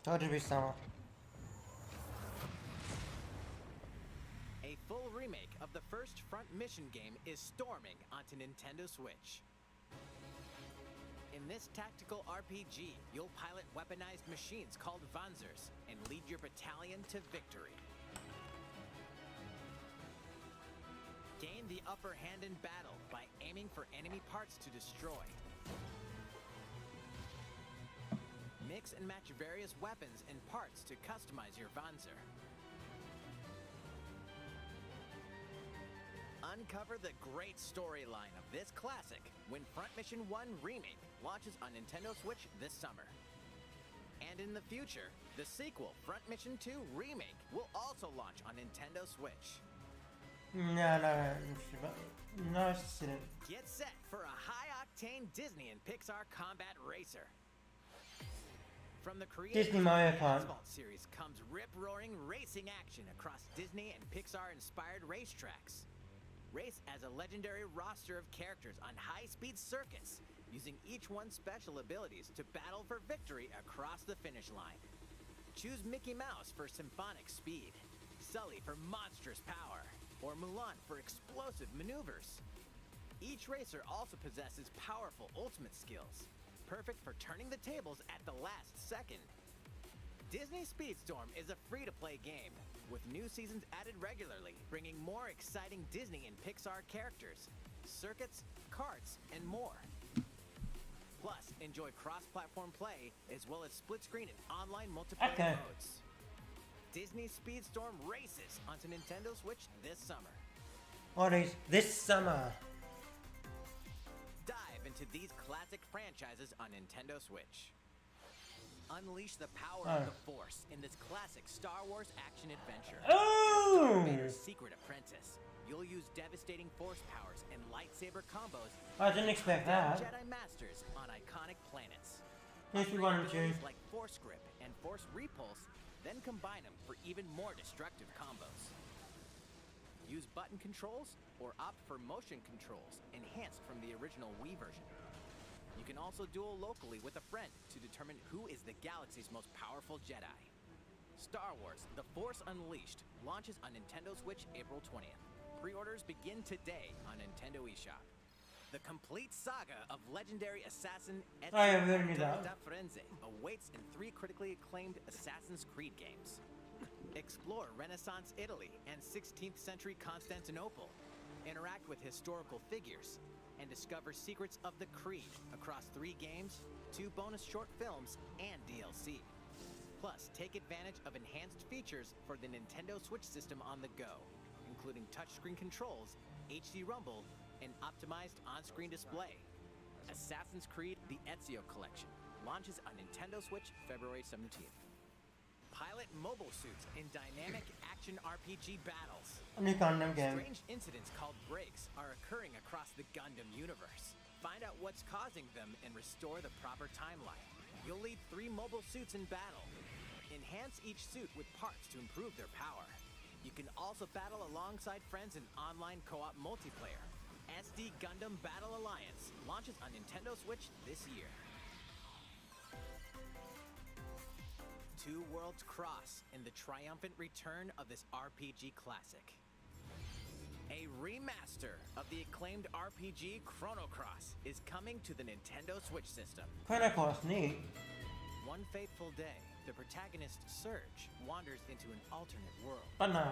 Told you to be summer. A full remake of the first Front Mission game is storming onto Nintendo Switch. In this tactical RPG, you'll pilot weaponized machines called Vanzers and lead your battalion to victory. Gain the upper hand in battle by aiming for enemy parts to destroy. Mix and match various weapons and parts to customize your Vanzer. Uncover the great storyline of this classic when Front Mission 1 Remake launches on Nintendo Switch this summer. And in the future, the sequel, Front Mission 2 Remake, will also launch on Nintendo Switch. No, nice incident. Get set for a high-octane Disney and Pixar combat racer. From the creators Disney of Mario the Kart. Asphalt series comes rip-roaring racing action across Disney and Pixar-inspired racetracks. Race as a legendary roster of characters on high-speed circuits, using each one's special abilities to battle for victory across the finish line. Choose Mickey Mouse for symphonic speed, Sully for monstrous power, or Mulan for explosive maneuvers. Each racer also possesses powerful ultimate skills, perfect for turning the tables at the last second. Disney Speedstorm is a free-to-play game, with new seasons added regularly, bringing more exciting Disney and Pixar characters, circuits, karts, and more. Plus, enjoy cross-platform play, as well as split-screen and online multiplayer modes. Disney Speedstorm races onto Nintendo Switch this summer. What is this summer? Dive into these classic franchises on Nintendo Switch. Unleash the power of the Force in this classic Star Wars action-adventure. Oh! Vader's secret apprentice. You'll use devastating force powers and lightsaber combos. I didn't expect that. Jedi Masters on iconic planets. Yes, we wanted to. Abilities like Force Grip and Force Repulse, then combine them for even more destructive combos. Use button controls or opt for motion controls, enhanced from the original Wii version. You can also duel locally with a friend to determine who is the galaxy's most powerful Jedi. Star Wars: The Force Unleashed launches on Nintendo Switch April 20th. Pre-orders begin today on Nintendo eShop. The complete saga of legendary assassin I really knew that. da Firenze awaits in 3 critically acclaimed Assassin's Creed games. Explore Renaissance Italy and 16th century Constantinople. Interact with historical figures and discover secrets of the Creed across 3 games, 2 bonus short films, and DLC. Plus, take advantage of enhanced features for the Nintendo Switch system on the go, including touchscreen controls, HD Rumble, and optimized on-screen display. Assassin's Creed: The Ezio Collection launches on Nintendo Switch February 17th. Pilot mobile suits in dynamic action RPG battles. A new Gundam game. Strange incidents called breaks are occurring across the Gundam universe. Find out what's causing them and restore the proper timeline. You'll lead 3 mobile suits in battle. Enhance each suit with parts to improve their power. You can also battle alongside friends in online co-op multiplayer. SD Gundam Battle Alliance launches on Nintendo Switch this year. Two Worlds Cross in the triumphant return of this RPG classic. A remaster of the acclaimed RPG Chrono Cross is coming to the Nintendo Switch system. Chrono Cross, neat. One fateful day, the protagonist Surge wanders into an alternate world. But no.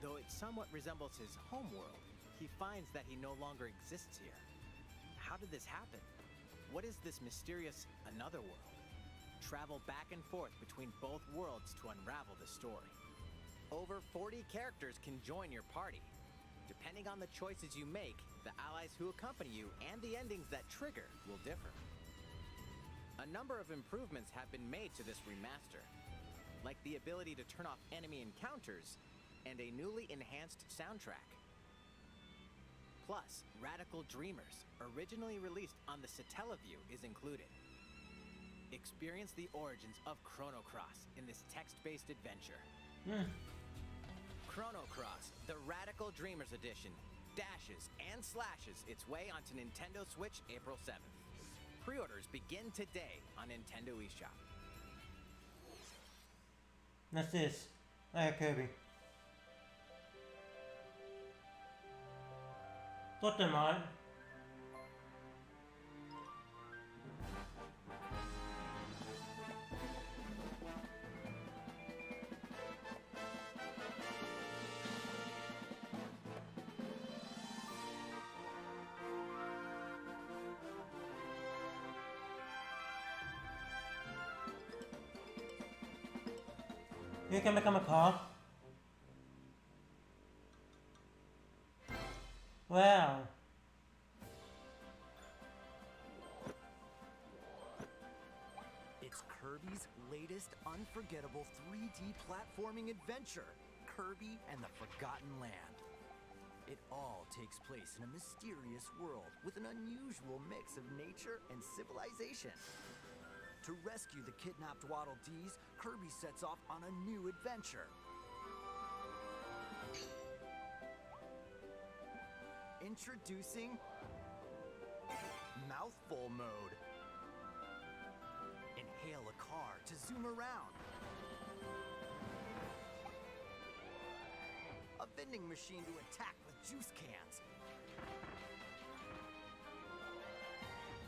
Though it somewhat resembles his home world, he finds that he no longer exists here. How did this happen? What is this mysterious another world? Travel back and forth between both worlds to unravel the story. Over 40 characters can join your party. Depending on the choices you make, the allies who accompany you and the endings that trigger will differ. A number of improvements have been made to this remaster, like the ability to turn off enemy encounters and a newly enhanced soundtrack. Plus, Radical Dreamers, originally released on the Satellaview, is included. Experience the origins of Chrono Cross in this text-based adventure. Chrono Cross, the Radical Dreamers Edition, dashes and slashes its way onto Nintendo Switch April 7th. Pre-orders begin today on Nintendo eShop. That's this. Hey, Kirby. Tutto mine. You can become a car. Wow. It's Kirby's latest unforgettable 3D platforming adventure, Kirby and the Forgotten Land. It all takes place in a mysterious world with an unusual mix of nature and civilization. To rescue the kidnapped Waddle Dees, Kirby sets off on a new adventure. Introducing Mouthful Mode. Inhale a car to zoom around. A vending machine to attack with juice cans.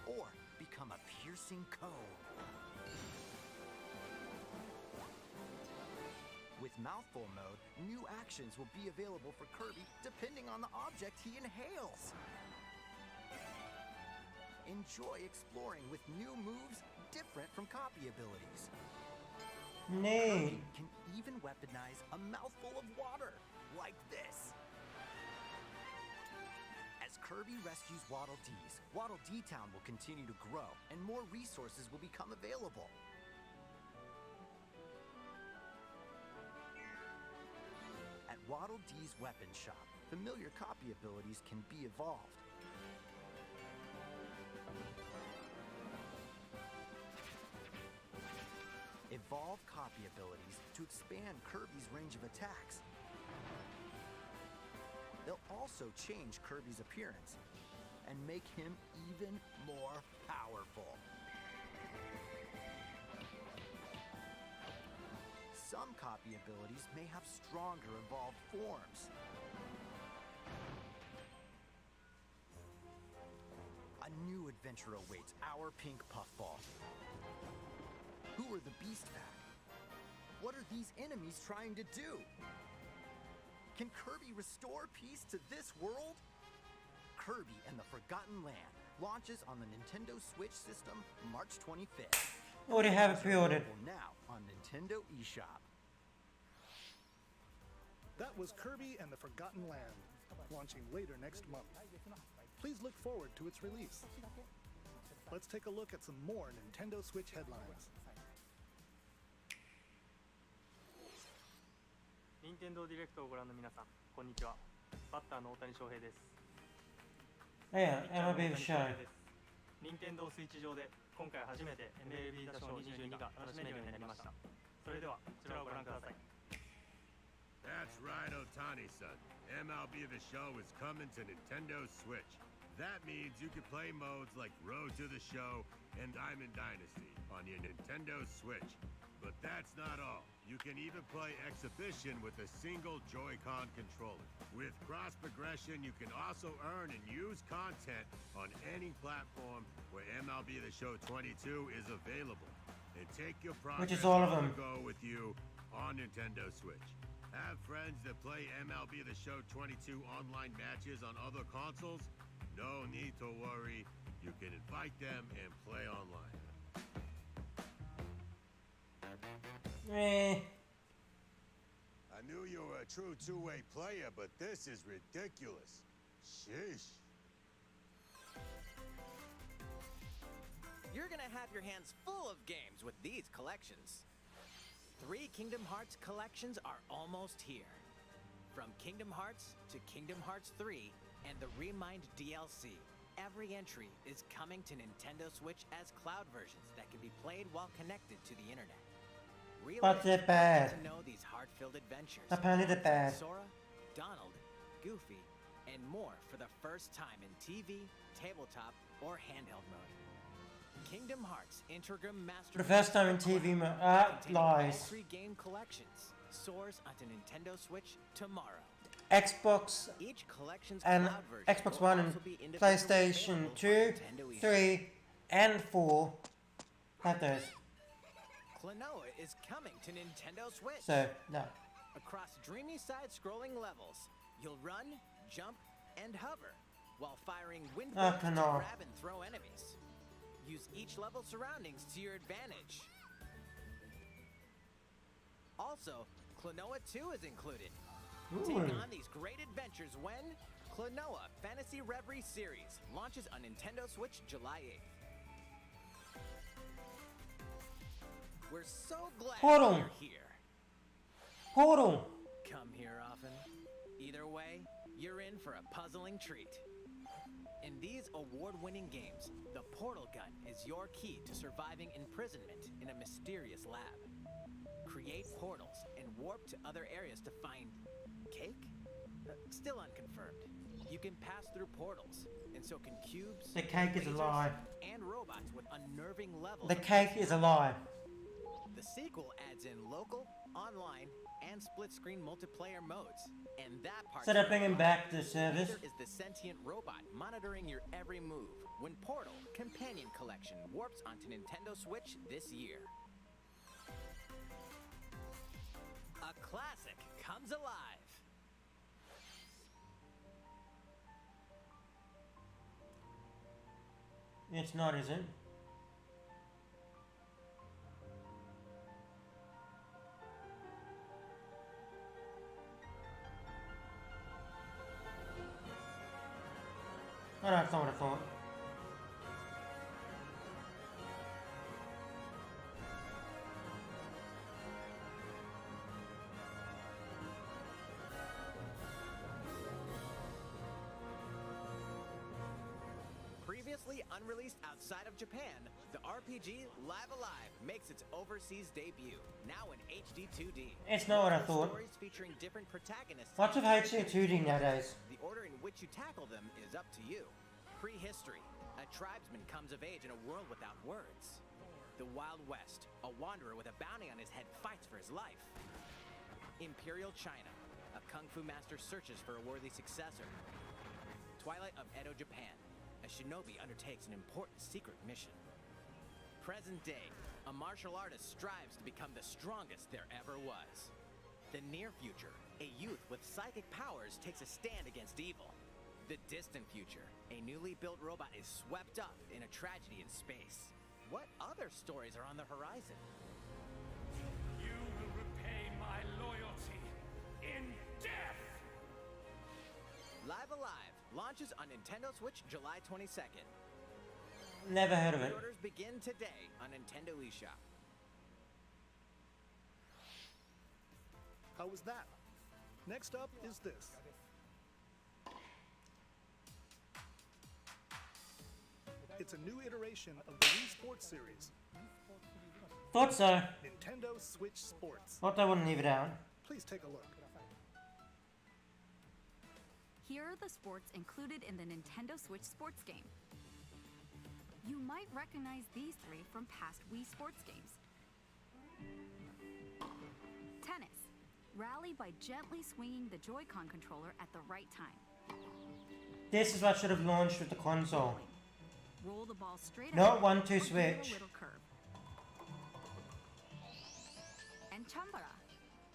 Or become a piercing cone. With Mouthful Mode, new actions will be available for Kirby depending on the object he inhales. Enjoy exploring with new moves different from copy abilities. Neat. Kirby can even weaponize a mouthful of water, like this. As Kirby rescues Waddle Dees, Waddle Dee Town will continue to grow and more resources will become available. At Waddle Dee's weapon shop, familiar copy abilities can be evolved. Evolve copy abilities to expand Kirby's range of attacks. They'll also change Kirby's appearance and make him even more powerful. Some copy abilities may have stronger evolved forms. A new adventure awaits our pink puffball. Who are the Beast Pack? What are these enemies trying to do? Can Kirby restore peace to this world? Kirby and the Forgotten Land launches on the Nintendo Switch system March 25th. Already have it pre-ordered. Available now on Nintendo eShop. That was Kirby and the Forgotten Land, launching later next month. Please look forward to its release. Let's take a look at some more Nintendo Switch headlines. 任天堂ディレクトをご覧の皆さん、こんにちは。バッターの大谷翔平です。 Yeah, ピッチャーの MLB 大 The 谷翔 Show. 平です。任天堂スイッチ上で今回初めて MLB 打賞22が楽しめるようになりました。それではこちらをご覧ください。 That's right, Otani-san. MLB The Show is coming to Nintendo Switch. That means you can play modes like Road to the Show and Diamond Dynasty on your Nintendo Switch. But that's not all. You can even play Exhibition with a single Joy-Con controller. With cross progression, you can also earn and use content on any platform where MLB The Show 22 is available. And take your Which is progress all of on them. the go with you on Nintendo Switch. Have friends that play MLB The Show 22 online matches on other consoles? No need to worry. You can invite them and play online. Eh. I knew you were a true two-way player, but this is ridiculous. Sheesh. You're gonna have your hands full of games with these collections. 3 Kingdom Hearts collections are almost here. From Kingdom Hearts to Kingdom Hearts 3 and the Remind DLC, every entry is coming to Nintendo Switch as cloud versions that can be played while connected to the internet. But they're bad. To know these heart-filled adventures. Apparently they're bad. Sora, Donald, Goofy, and more for the first time in TV, tabletop, or handheld mode. Kingdom Hearts Integrum Master. For the first time in TV mode. Lies. 3 game collections soars onto Nintendo Switch tomorrow. Xbox Each collection's and cloud version Xbox will One and also be individually PlayStation available 2, on Nintendo eShop. 3, and 4 have those. Klonoa is coming to Nintendo Switch. So, no. Across dreamy side-scrolling levels, you'll run, jump, and hover while firing wind Oh, bolts to Klonoa. grab and throw enemies. Use each level's surroundings to your advantage. Also, Klonoa 2 is included. Take Ooh. on these great adventures when Klonoa Fantasy Reverie Series launches on Nintendo Switch July 8th. We're so glad Portal. you're here. Portal. Come here often. Either way, you're in for a puzzling treat. In these award-winning games, the portal gun is your key to surviving imprisonment in a mysterious lab. Create portals and warp to other areas to find cake? Still unconfirmed. You can pass through portals, and so can cubes, The cake is a lasers, lie. and robots with unnerving levels. The cake is a lie. The sequel adds in local, online, and split-screen multiplayer modes, and that part. So they're bringing back the service. Neither is the sentient robot monitoring your every move when Portal Companion Collection warps onto Nintendo Switch this year. A classic comes alive. It's not, is it? Oh, no, that's not what I thought. Previously unreleased outside of Japan, the RPG Live Alive makes its overseas debut, now in HD 2D. It's not what I thought. Stories featuring different protagonists. Lots of HD 2D nowadays. The order in which you tackle them is up to you. Prehistory. A tribesman comes of age in a world without words. The Wild West. A wanderer with a bounty on his head fights for his life. Imperial China. A kung fu master searches for a worthy successor. Twilight of Edo, Japan. A shinobi undertakes an important secret mission. Present day. A martial artist strives to become the strongest there ever was. The near future. A youth with psychic powers takes a stand against evil. The distant future. A newly built robot is swept up in a tragedy in space. What other stories are on the horizon? You will repay my loyalty in death! Live Alive launches on Nintendo Switch July 22nd. Never heard of it. Pre-orders begin today on Nintendo eShop. How was that? Next up is this. It's a new iteration of the Wii Sports series. Thought so. Nintendo Switch Sports. Thought they wouldn't leave it out. Please take a look. Here are the sports included in the Nintendo Switch sports game. You might recognize these three from past Wii sports games. Tennis. Rally by gently swinging the Joy-Con controller at the right time. This is what should have launched with the console. Roll the ball straight Not ahead 1-2 or give it a switch. little curve. And Chambara.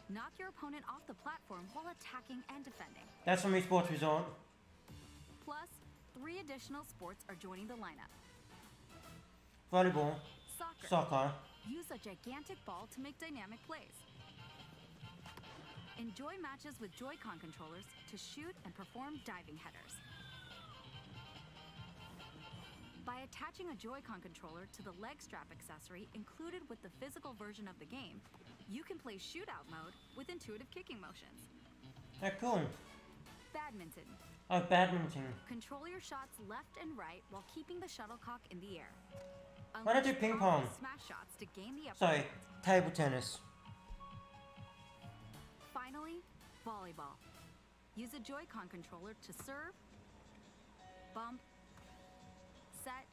Knock your opponent off the platform while attacking and defending. That's from Wii Sports Resort. Plus, 3 additional sports are joining the lineup. Volleyball. Soccer. Use a gigantic ball to make dynamic plays. Enjoy matches with Joy-Con controllers to shoot and perform diving headers. By attaching a Joy-Con controller to the leg strap accessory included with the physical version of the game, you can play shootout mode with intuitive kicking motions. Oh, cool. Badminton. Oh, badminton. Control your shots left and right while keeping the shuttlecock in the air. Why not do Unleash ping powerful pong? Smash shots to gain the upper Sorry, hand. table tennis. Finally, volleyball. Use a Joy-Con controller to serve, bump, set,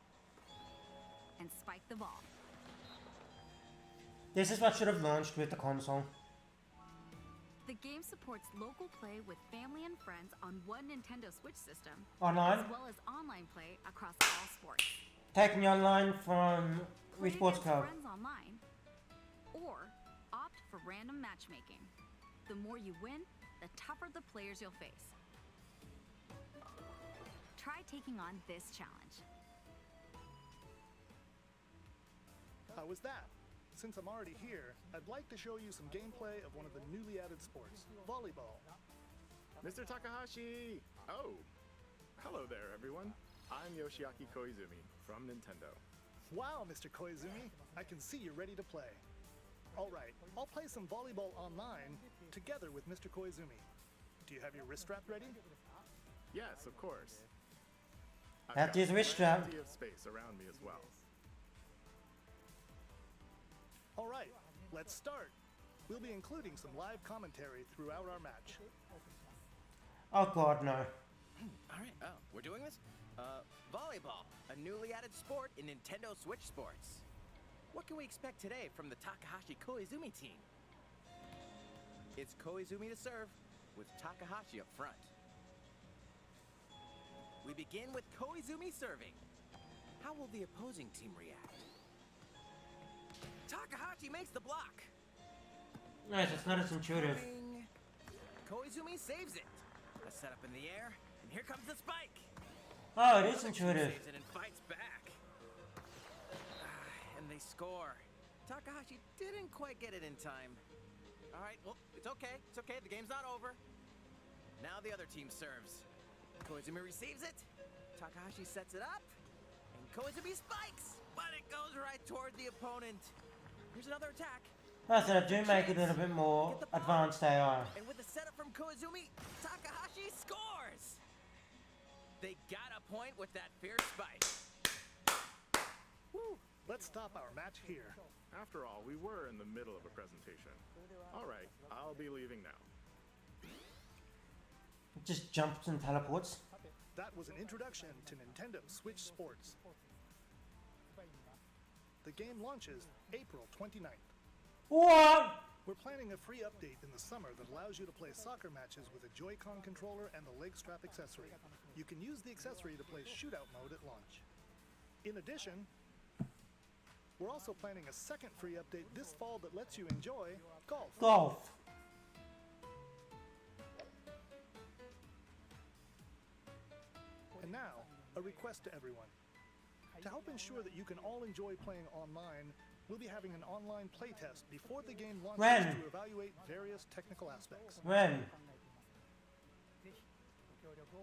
and spike the ball. This is what should have launched with the console. The game supports local play with family and friends on one Nintendo Switch system, Online? as well as online play across all sports. Taking the online from Play Wii Sports against Club. friends online, or opt for random matchmaking. The more you win, the tougher the players you'll face. Try taking on this challenge. How was that? Since I'm already here, I'd like to show you some gameplay of one of the newly added sports, volleyball. Mr. Takahashi! Oh, hello there, everyone. I'm Yoshiaki Koizumi from Nintendo. Wow, Mr. Koizumi, I can see you're ready to play. All right, I'll play some volleyball online together with Mr. Koizumi. Do Do you have your wrist strap ready? Yes, of course. I've Have to got use wrist plenty strap. of space around me as well. All right, let's start. We'll be including some live commentary throughout our match. Oh god, no. Alright, oh, we're doing this? Volleyball, a newly added sport in Nintendo Switch Sports. What can we expect today from the Takahashi Koizumi team? It's Koizumi to serve, with Takahashi up front. We begin with Koizumi serving. How will the opposing team react? Takahashi makes the block. Nice, it's not as intuitive. Coming. Koizumi saves it. A setup in the air, and here comes the spike. Oh, it is intuitive. Saves it and fights back. And they score. Takahashi didn't quite get it in time. All right, well, it's okay. It's okay. The game's not over. Now the other team serves. Koizumi receives it. Takahashi sets it up. And Koizumi spikes. But it goes right toward the opponent. Here's another attack. Oh, so do make it a little bit more advanced AI. And with the setup from Koizumi, Takahashi scores! They got a point with that fierce spike. Woo. Let's stop our match here. After all, we were in the middle of a presentation. All right, I'll be leaving now. It just jumps and teleports. That was an introduction to Nintendo Switch Sports. The game launches April 29th. What? We're planning a free update in the summer that allows you to play soccer matches with a Joy-Con controller and the leg strap accessory. You can use the accessory to play shootout mode at launch. In addition, we're also planning a second free update this fall that lets you enjoy golf. Golf. And now, a request to everyone. To help ensure that you can all enjoy playing online, we'll be having an online playtest before the game launches When? to evaluate various technical aspects. When?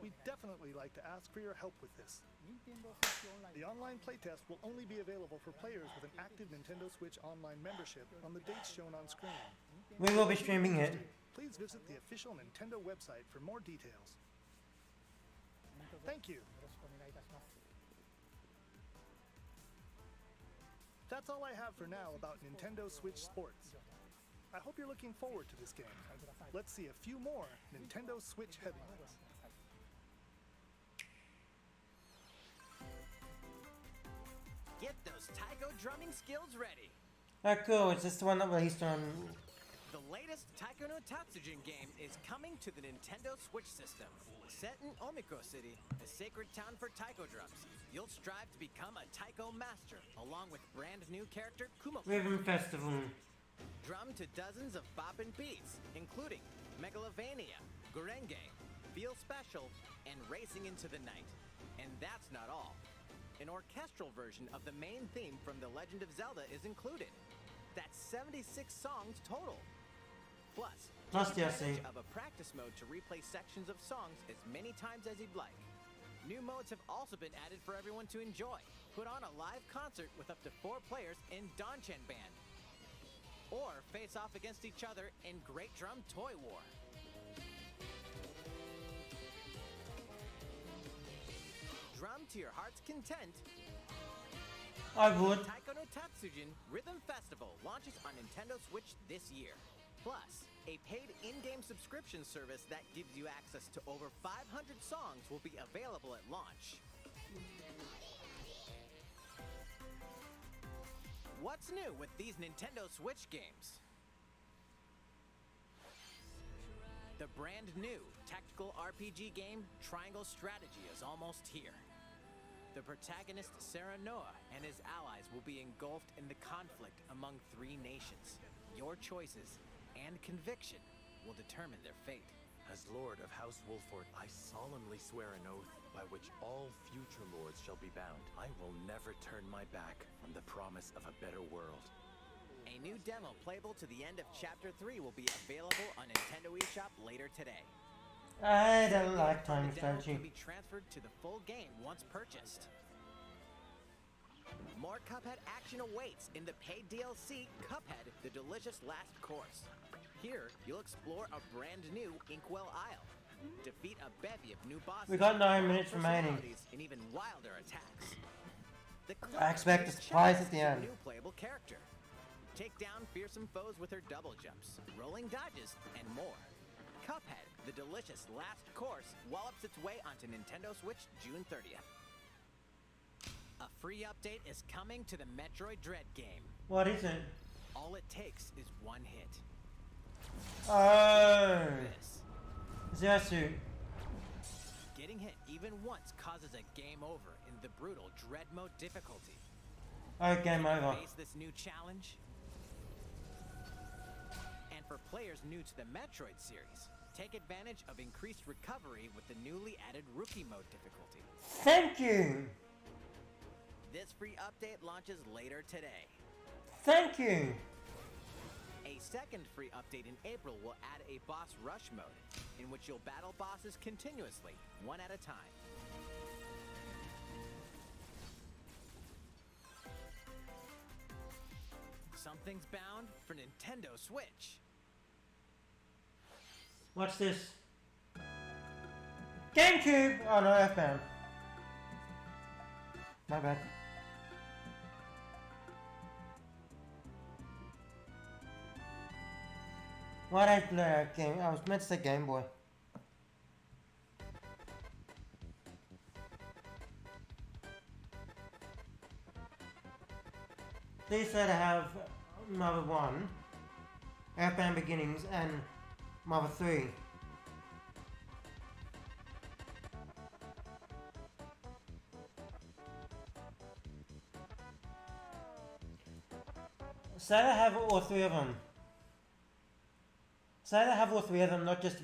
We'd definitely like to ask for your help with this. The online playtest will only be available for players with an active Nintendo Switch Online membership on the dates shown on screen. We will be streaming it. Please visit the official Nintendo website for more details. Thank you. That's all I have for now about Nintendo Switch Sports. I hope you're looking forward to this game. Let's see a few more Nintendo Switch headlines. Get those taiko drumming skills ready. Oh, cool. Is this the one that released on... The latest Taiko no Tatsujin game is coming to the Nintendo Switch system. Set in Omiko City, a sacred town for taiko drums, you'll strive to become a taiko master, along with brand new character Kumoko. Rhythm Festival. Drum to dozens of boppin' beats, including Megalovania, Gurenge, Feel Special, and Racing into the Night. And that's not all. An orchestral version of the main theme from The Legend of Zelda is included. That's 76 songs total. Plus DLC. of a practice mode to replay sections of songs as many times as you'd like. New modes have also been added for everyone to enjoy. Put on a live concert with up to 4 players in Danchan Band. Or face off against each other in Great Drum Toy War. Drum to your heart's content. I would. Taiko no Tatsujin Rhythm Festival launches on Nintendo Switch this year. Plus, a paid in-game subscription service that gives you access to over 500 songs will be available at launch. What's new with these Nintendo Switch games? The brand new tactical RPG game Triangle Strategy is almost here. The protagonist Serenoa and his allies will be engulfed in the conflict among 3 nations. Your choices and conviction will determine their fate. As Lord of House Wolford, I solemnly swear an oath by which all future lords shall be bound. I will never turn my back on the promise of a better world. A new demo playable to the end of Chapter 3 will be available on Nintendo eShop later today. I don't like time The demo strategy. can be transferred to the full game once purchased. More Cuphead action awaits in the paid DLC, Cuphead, The Delicious Last Course. Here, you'll explore a brand new Inkwell Isle, Defeat a bevy of new bosses. We got 9 with minutes remaining. personalities and even wilder attacks. The I expect Clover a surprise Chess at the is a end. new playable character. Take down fearsome foes with her double jumps, rolling dodges, and more. Cuphead, the delicious last course, wallops its way onto Nintendo Switch June 30th. A free update is coming to the Metroid Dread game. What is it? All it takes is one hit. Oh. This. Zersu. Getting hit even once causes a game over in the brutal Dread Mode difficulty. Oh, game over. Face this new challenge? And for players new to the Metroid series, take advantage of increased recovery with the newly added Rookie Mode difficulty. Thank you. This free update launches later today. Thank you. A second free update in April will add a boss rush mode, in which you'll battle bosses continuously, one at a time. Something's bound for Nintendo Switch. What's this? GameCube! Oh no, Earthbound. My bad. Why did I play a game? I was meant to say Game Boy. These said I have Mother 1, Earthbound Beginnings, and Mother 3. Say I have all three of them. Say I have all three of them, not just...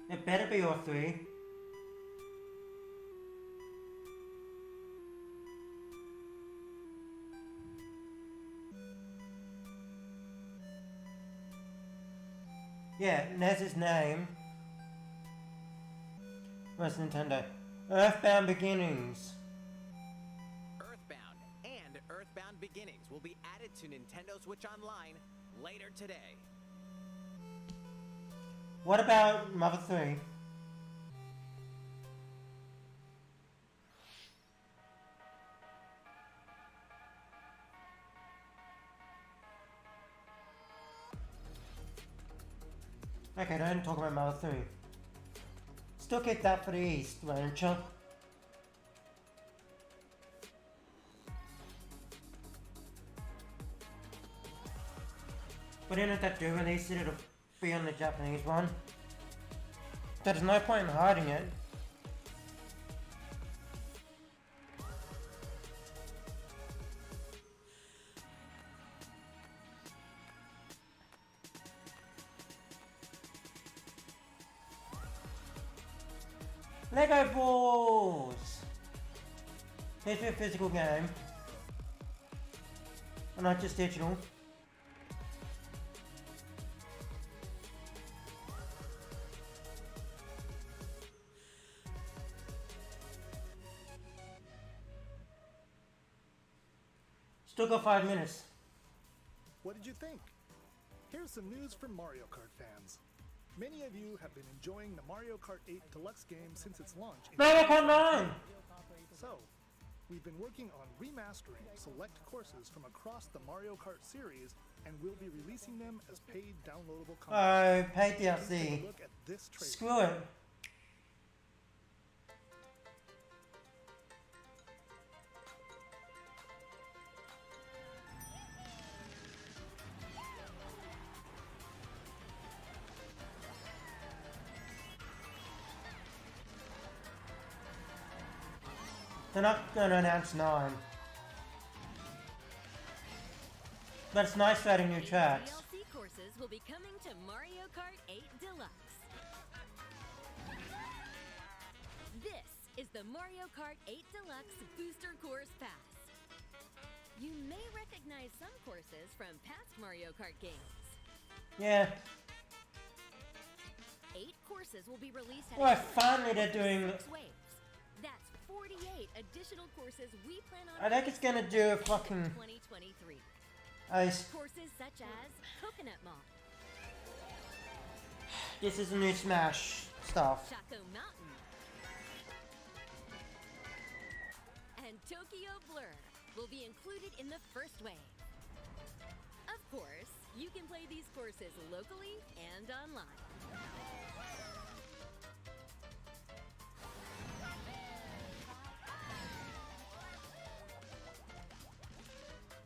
It better be all three. Yeah, Nez's name. Where's Nintendo? Earthbound Beginnings. Earthbound and Earthbound Beginnings will be added to Nintendo Switch Online later today. What about Mother 3? Okay, don't talk about Mother 3. Still keep that for the East, Rancher. But even if they do release it, it'll be on the Japanese one. There's no point in hiding it. Lego balls! Here's a physical game. And not just digital. Still got 5 minutes. What did you think? Here's some news for Mario Kart fans. Many of you have been enjoying the Mario Kart 8 Deluxe game since its launch. Mario Kart 9! So, we've been working on remastering select courses from across the Mario Kart series, and we'll be releasing them as paid downloadable content. Oh, paid Take a DLC. look at this trailer. Screw it. They're not going to announce 9. But it's nice adding new tracks. DLC courses will be coming to Mario Kart 8 Deluxe. This is the Mario Kart 8 Deluxe Booster Course Pass. You may recognize some courses from past Mario Kart games. Yeah. 8 courses will be released at Well, finally they're doing... 6 waves. That's 48 additional courses we plan on I think it's gonna do a fucking 2023. ice. Courses such as Coconut Moth, This is a new Smash stuff. Chaco Mountain, and Tokyo Blur will be included in the first wave. Of course, you can play these courses locally and online.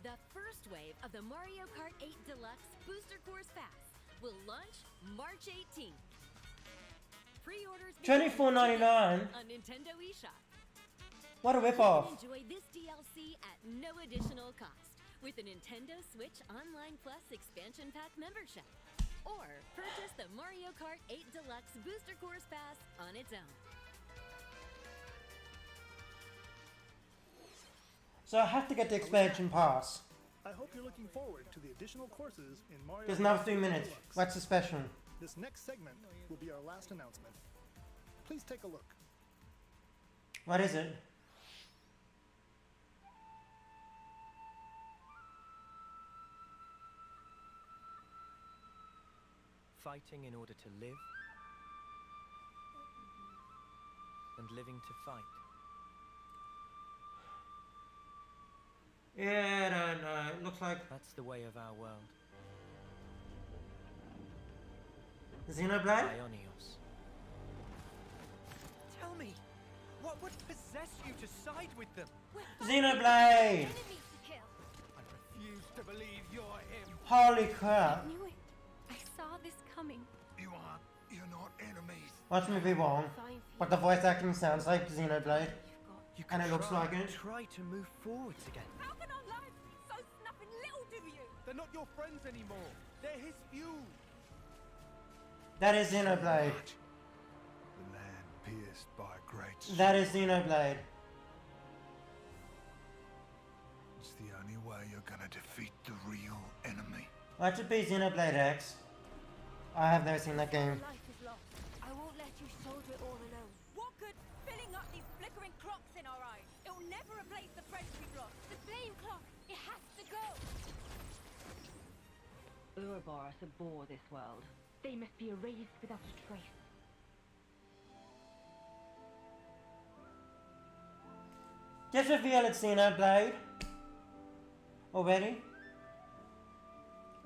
The first wave of the Mario Kart 8 Deluxe Booster Course Pass will launch March 18th. Pre-orders begin $24.99. on Nintendo eShop. What a ripoff. Enjoy this DLC at no additional cost with a Nintendo Switch Online Plus Expansion Pack membership. Or purchase the Mario Kart 8 Deluxe Booster Course Pass on its own. So I have to get the expansion pass. I hope you're looking forward to the additional courses in Mario There's Kart another 8 3 minutes. Deluxe. What's the special? This next segment will be our last announcement. Please take a look. What is it? Fighting in order to live, and living to fight. Yeah, I don't know. It looks like That's the way of our world. Xenoblade? Ionios. Tell me, what would possess you to side with them? Xenoblade! I refuse to believe you're him. Holy crap. I knew it. I saw this coming. You're not enemies. Watch me be wrong, but the voice acting sounds like Xenoblade. And it looks like it. Try to move forwards again. How can our lives be so snapping little, do you? They're not your friends anymore. They're his fuel. That is Xenoblade. The land pierced by a great That is Xenoblade. It's the only way you're gonna defeat the real enemy. Watch it be Xenoblade X. I have never seen that game. Life is lost. I won't let you soldier it all alone. What good filling up these flickering clocks in our eyes? It will never replace the friends we've lost. The flame clock, it has to go. Ouroboros abhor this world. They must be erased without a trace. Just reveal it's Xenoblade. Already?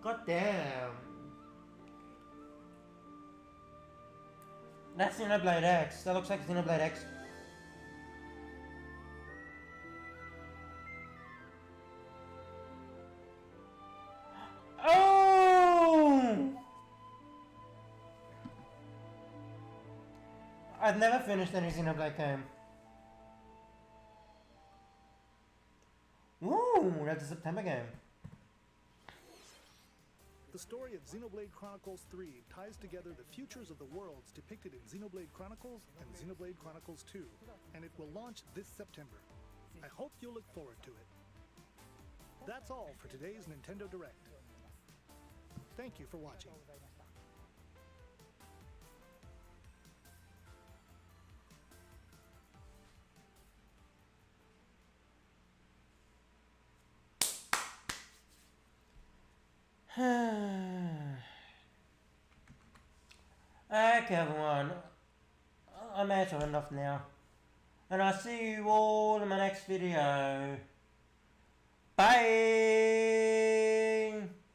God damn. That's Xenoblade X. That looks like Xenoblade X. Oh! I've never finished any Xenoblade game. Ooh, that's a September game. The story of Xenoblade Chronicles 3 ties together the futures of the worlds depicted in Xenoblade Chronicles and Xenoblade Chronicles 2, and it will launch this September. I hope you'll look forward to it. That's all for today's Nintendo Direct. Thank you for watching. Okay, everyone. I'm out of enough now. And I'll see you all in my next video. Bye!